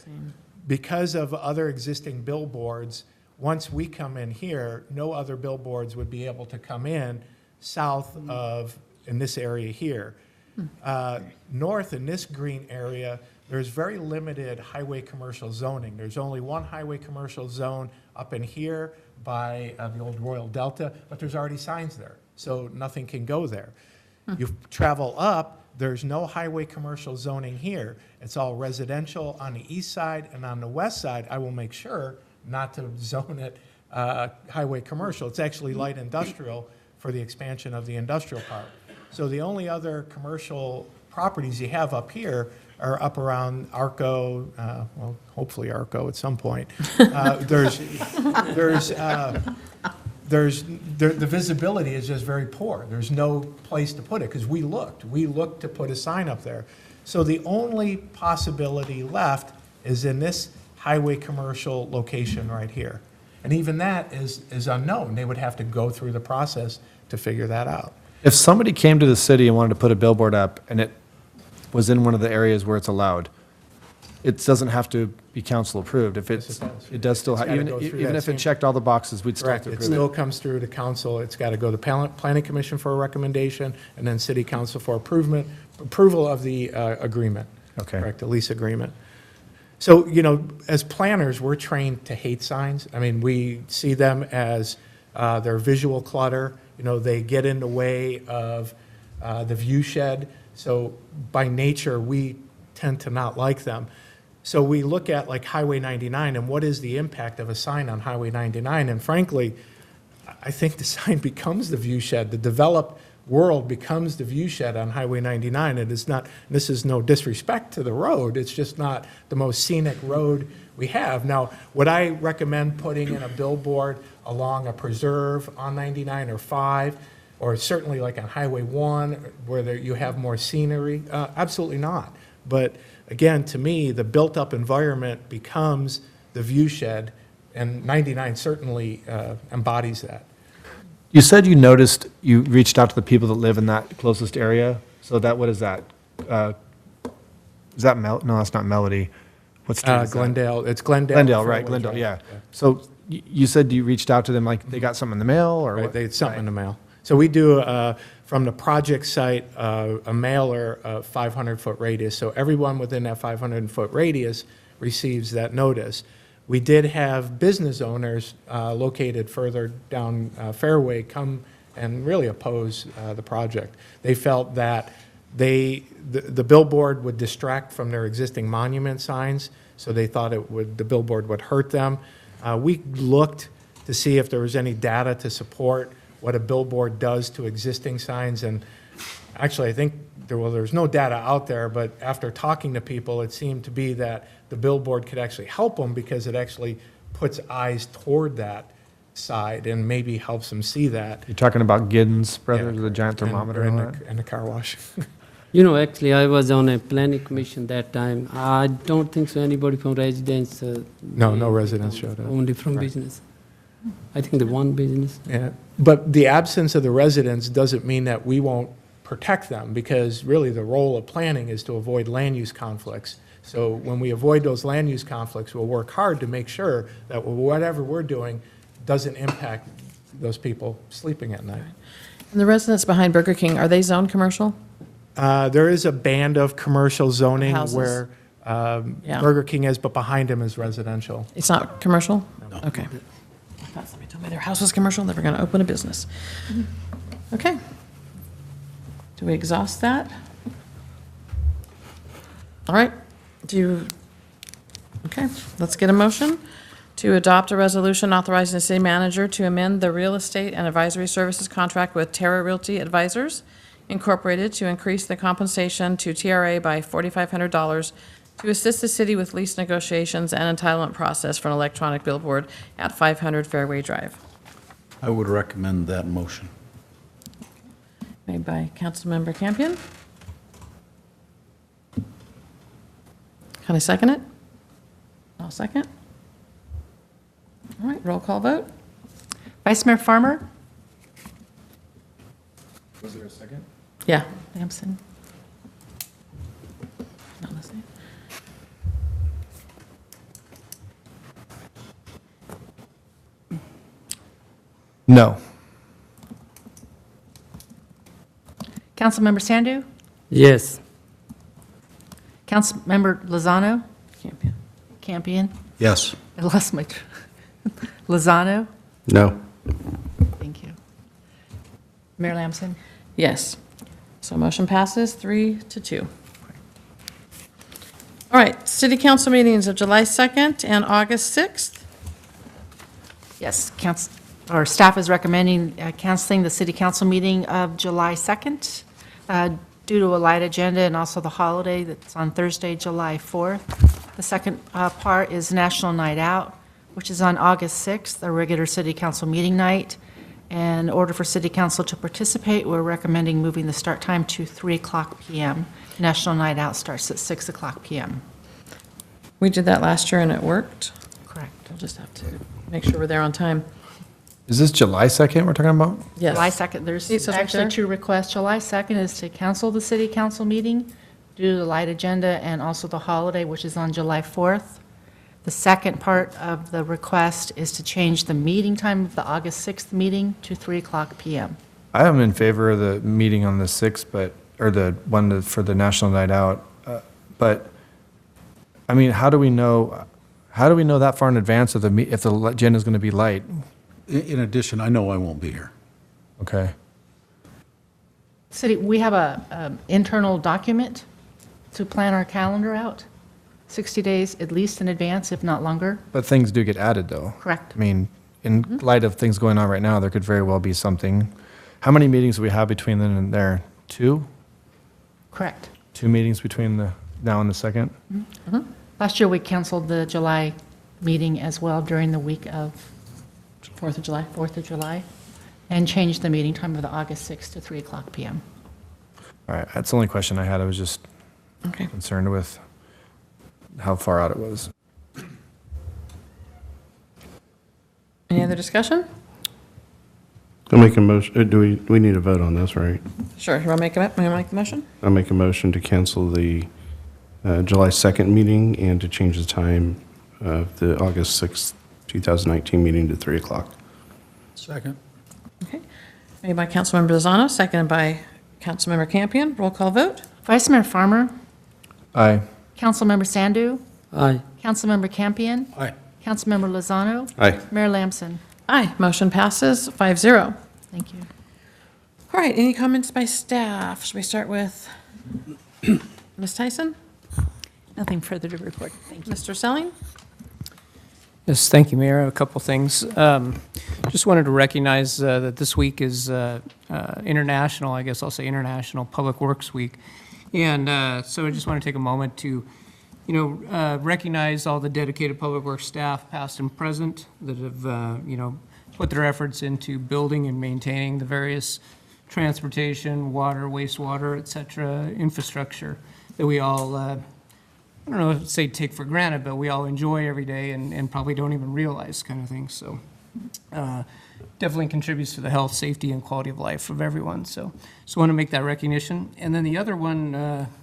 because of other existing billboards, once we come in here, no other billboards would be able to come in south of, in this area here. North in this green area, there's very limited highway commercial zoning. There's only one highway commercial zone up in here by the old Royal Delta, but there's already signs there, so nothing can go there. You travel up, there's no highway commercial zoning here. It's all residential on the east side, and on the west side, I will make sure not to zone it highway commercial. It's actually light industrial for the expansion of the industrial park. So the only other commercial properties you have up here are up around Arco, well, hopefully Arco at some point. The visibility is just very poor. There's no place to put it, because we looked to put a sign up there. So the only possibility left is in this highway commercial location right here. And even that is unknown. They would have to go through the process to figure that out. If somebody came to the city and wanted to put a billboard up and it was in one of the areas where it's allowed, it doesn't have to be council approved. If Yes, it does still, It's gotta even go through even that if same- it checked all the boxes, we'd still have Correct. to It approve still it. comes through to council. It's got to go to planning commission for a recommendation, and then city council for approval of the agreement. Okay. Correct, the lease agreement. So, as planners, we're trained to hate signs. I mean, we see them as their visual clutter. They get in the way of the view shed. So by nature, we tend to not like them. So we look at like Highway 99 and what is the impact of a sign on Highway 99? And frankly, I think the sign becomes the view shed. The developed world becomes the view shed on Highway 99. It is not, this is no disrespect to the road, it's just not the most scenic road we have. Now, would I recommend putting in a billboard along a preserve on 99 or 5, or certainly like on Highway 1, where you have more scenery? Absolutely not. But again, to me, the built-up environment becomes the view shed, and 99 certainly embodies that. You said you noticed, you reached out to the people that live in that closest area. So that, what is that? Is that no, that's not Melody. What street is that? Glendale, it's Glendale. Glendale, right, Fairway Glendale, Drive. yeah. So you said you reached out to them, like they got something in the mail or Right, what? they had something in the mail. So we do, from the project site, a mailer of 500-foot radius. So everyone within that 500-foot radius receives that notice. We did have business owners located further down Fairway come and really oppose the project. They felt that the billboard would distract from their existing monument signs, so they thought the billboard would hurt them. We looked to see if there was any data to support what a billboard does to existing signs, and actually I think there's no data out there, but after talking to people, it seemed to be that the billboard could actually help them because it actually puts eyes toward that side and maybe helps them see that. You're talking about Giddens Brothers, the giant thermometer and all that? And the car wash. You know, actually, I was on a planning commission that time. I don't think so anybody from residents. No residents showed up. Only from Right. business. I think the one business. Yeah, but the absence of the residents doesn't mean that we won't protect them, because really the role of planning is to avoid land use conflicts. So when we avoid those land use conflicts, we'll work hard to make sure that whatever we're doing doesn't impact those people sleeping at night. And the residents behind Burger King, are they zoned commercial? There is a band of commercial zoning Houses. where Yeah. Burger King is, but behind him is residential. It's not commercial? No. Okay. I thought somebody told me their house was commercial, they were going to open a business. Okay. Do we exhaust that? All right. Okay, let's get a motion to adopt a resolution authorizing the city manager to amend the real estate and advisory services contract with Terra Realty Advisors Incorporated to increase the compensation to TRA by $4,500 to assist the city with lease negotiations and entitlement process for an electronic billboard at 500 Fairway Drive. I would recommend that motion. Made by Councilmember Campion. Can I second it? I'll second. All right, roll call vote. Vice Mayor Farmer? Was there a second? Yeah. Lamson? Not listening. No. Councilmember Sandu? Yes. Councilmember Lozano? Campion. Campion? Yes. I lost my, Lozano? No. Thank you. Mayor Lamson? Yes. So motion passes 3-2. All right, city council meetings of July 2nd and August 6th. Yes, our staff is recommending canceling the city council meeting of July 2nd due to a light agenda and also the holiday that's on Thursday, July 4th. The second part is National Night Out, which is on August 6th, a regular city council meeting night. And in order for city council to participate, we're recommending moving the start time to 3:00 p.m. National Night Out starts at 6:00 p.m. We did that last year and it worked. Correct. We'll just have to make sure we're there on time. Is this July 2nd we're talking about? Yes. July 2nd, there's See, it says right actually there. two requests. July 2nd is to cancel the city council meeting due to the light agenda and also the holiday, which is on July 4th. The second part of the request is to change the meeting time of the August 6th meeting to 3:00 p.m. I am in favor of the meeting on the 6th, or the one for the National Night Out. But, I mean, how do we know that far in advance if the agenda is going to be light? In addition, I know I won't be here. Okay. City, we have a internal document to plan our calendar out. 60 days at least in advance, if not longer. But things do get added, though. Correct. I mean, in light of things going on right now, there could very well be something. How many meetings do we have between then and there? 2? Correct. 2 meetings between the now and the 2nd? Last year, we canceled the July meeting as well during the week of 4th of July, and changed the meeting time of the August 6th to 3 o'clock PM. All right, that's the only question I had. I was just Okay. concerned with how far out it was. Any other discussion? I'll make a motion, do we need a vote on this, right? Sure, you want to make the motion? I'll make a motion to cancel the July 2nd meeting and to change the time of the August 6th, 2019 meeting to 3 o'clock. Second. Okay. Made by Councilmember Lozano, seconded by Councilmember Campion. Roll call vote. Vice Mayor Farmer, Aye. Councilmember Sandu, Aye. Councilmember Campion, Aye. Councilmember Lozano, Aye. Mayor Lamson. Aye, motion passes 5-0. Thank you. All right, any comments by staff? Should we start with Ms. Tyson? Nothing further to report. Thank you. Mr. Selling? Yes, thank you, Mayor. A couple things. Just wanted to recognize that this week is international, I guess I'll say International Public Works Week. And so I just want to take a moment to, recognize all the dedicated public works staff, past and present, that have, put their efforts into building and maintaining the various transportation, water, wastewater, et cetera, infrastructure that we all, I don't know if say take for granted, but we all enjoy every day and probably don't even realize kind of thing. So definitely contributes to the health, safety, and quality of life of everyone. So just want to make that recognition. And then the other one,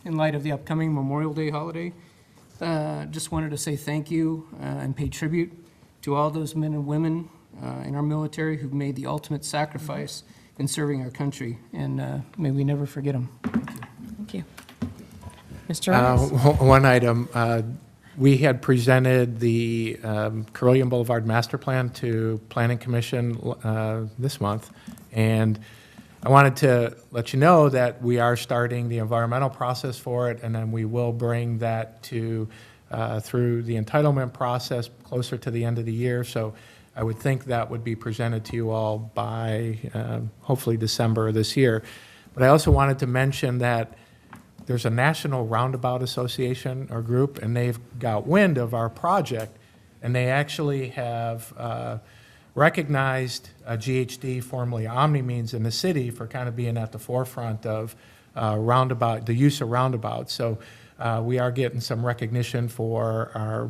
in light of the upcoming Memorial Day holiday, just wanted to say thank you and pay tribute to all those men and women in our military who've made the ultimate sacrifice in serving our country. And may we never forget them. Thank you. Mr. Rice? One item, we had presented the Carillion Boulevard Master Plan to Planning Commission this month, and I wanted to let you know that we are starting the environmental process for it, and then we will bring that to through the entitlement process closer to the end of the year. So I would think that would be presented to you all by hopefully December of this year. But I also wanted to mention that there's a National Roundabout Association or group, and they've got wind of our project, and they actually have recognized GHD, formerly OmniMeans, in the city for kind of being at the forefront of the use of roundabouts. So we are getting some recognition for our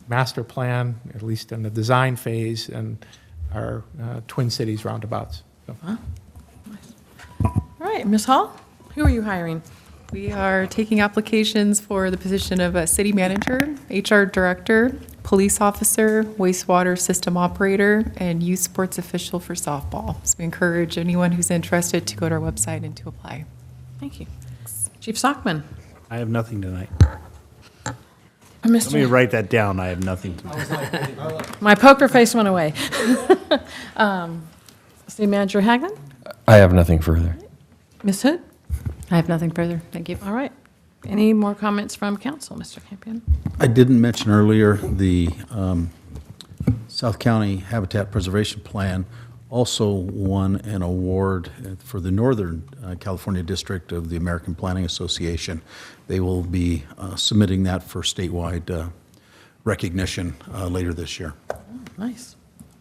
master plan, at least in the design phase, and our Twin Cities roundabouts. So. All right, Ms. Hall, who are you hiring? We are taking applications for the position of a city manager, HR director, police officer, wastewater system operator, and youth sports official for softball. So we encourage anyone who's interested to go to our website and to apply. Thank you. Chief Sockman? I have nothing tonight. Mr. Let me write that down. I have nothing tonight. My poker face went away. City Manager Hagman? I have nothing further. Ms. Hood? I have nothing further. Thank you. All right. Any more comments from council, Mr. Campion? I didn't mention earlier, the South County Habitat Preservation Plan also won an award for the Northern California District of the American Planning Association. They will be submitting that for statewide recognition later this year. Oh, nice.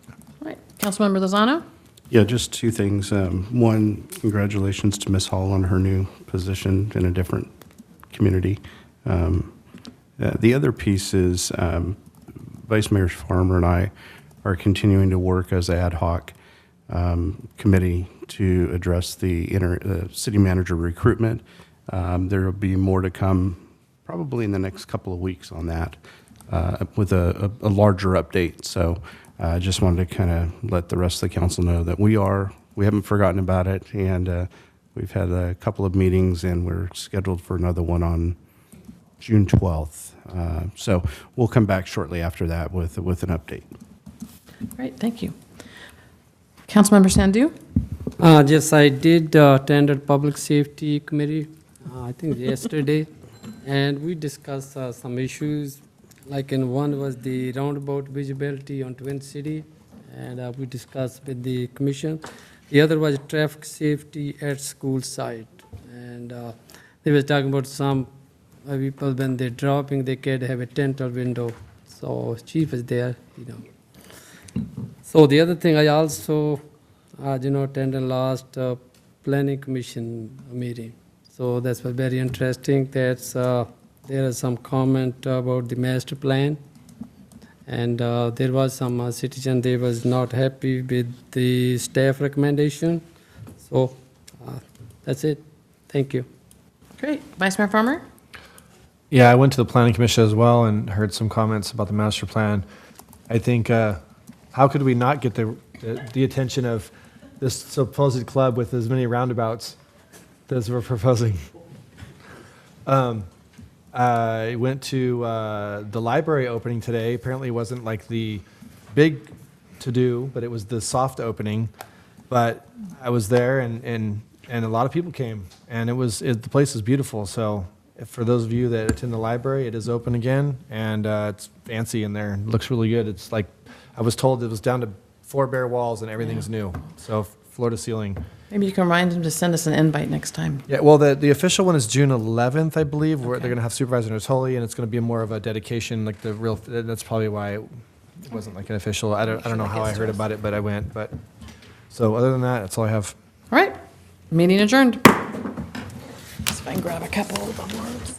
All right. Councilmember Lozano? Yeah, just two things. One, congratulations to Ms. Hall on her new position in a different community. The other piece is Vice Mayor Farmer and I are continuing to work as ad hoc committee to address the city manager recruitment. There will be more to come probably in the next couple of weeks on that with a larger update. So I just wanted to kind of let the rest of the council know that we haven't forgotten about it, and we've had a couple of meetings, and we're scheduled for another one on June 12th. So we'll come back shortly after that with an update. Great, thank you. Councilmember Sandu? Yes, I did attend a public safety committee, I think yesterday. and we discussed some issues, like in one was the roundabout visibility on Twin City, and we discussed with the commission. The other was traffic safety at school site, and they was talking about some people when they're dropping, they can have a dental window. So chief is there, you know. So the other thing I also, attended last planning commission meeting. So that was very interesting. That's there is some comment about the master plan, and there was some citizen they was not happy with the staff recommendation. So that's it. Thank you. Great. Vice Mayor Farmer? Yeah, I went to the planning commission as well and heard some comments about the master plan. I think, how could we not get the attention of this supposed club with as many roundabouts as we're proposing? I went to the library opening today. Apparently it wasn't like the big to-do, but it was the soft opening. But I was there and a lot of people came, and the place is beautiful. So for those of you that attend the library, it is open again, and it's fancy in there. It looks really good. It's like, I was told it was down to 4 bare walls and everything's new. So floor to ceiling. Maybe you can remind them to send us an invite next time. Yeah, well, the official one is June 11th, I believe, where they're going to have Supervisor Natoli, and it's going to be more of a dedication, like the real, that's probably why it wasn't like an official. I don't know how I heard about it, but I went. But so other than that, that's all I have. All right. Meeting adjourned. See if I can grab a couple of the boards.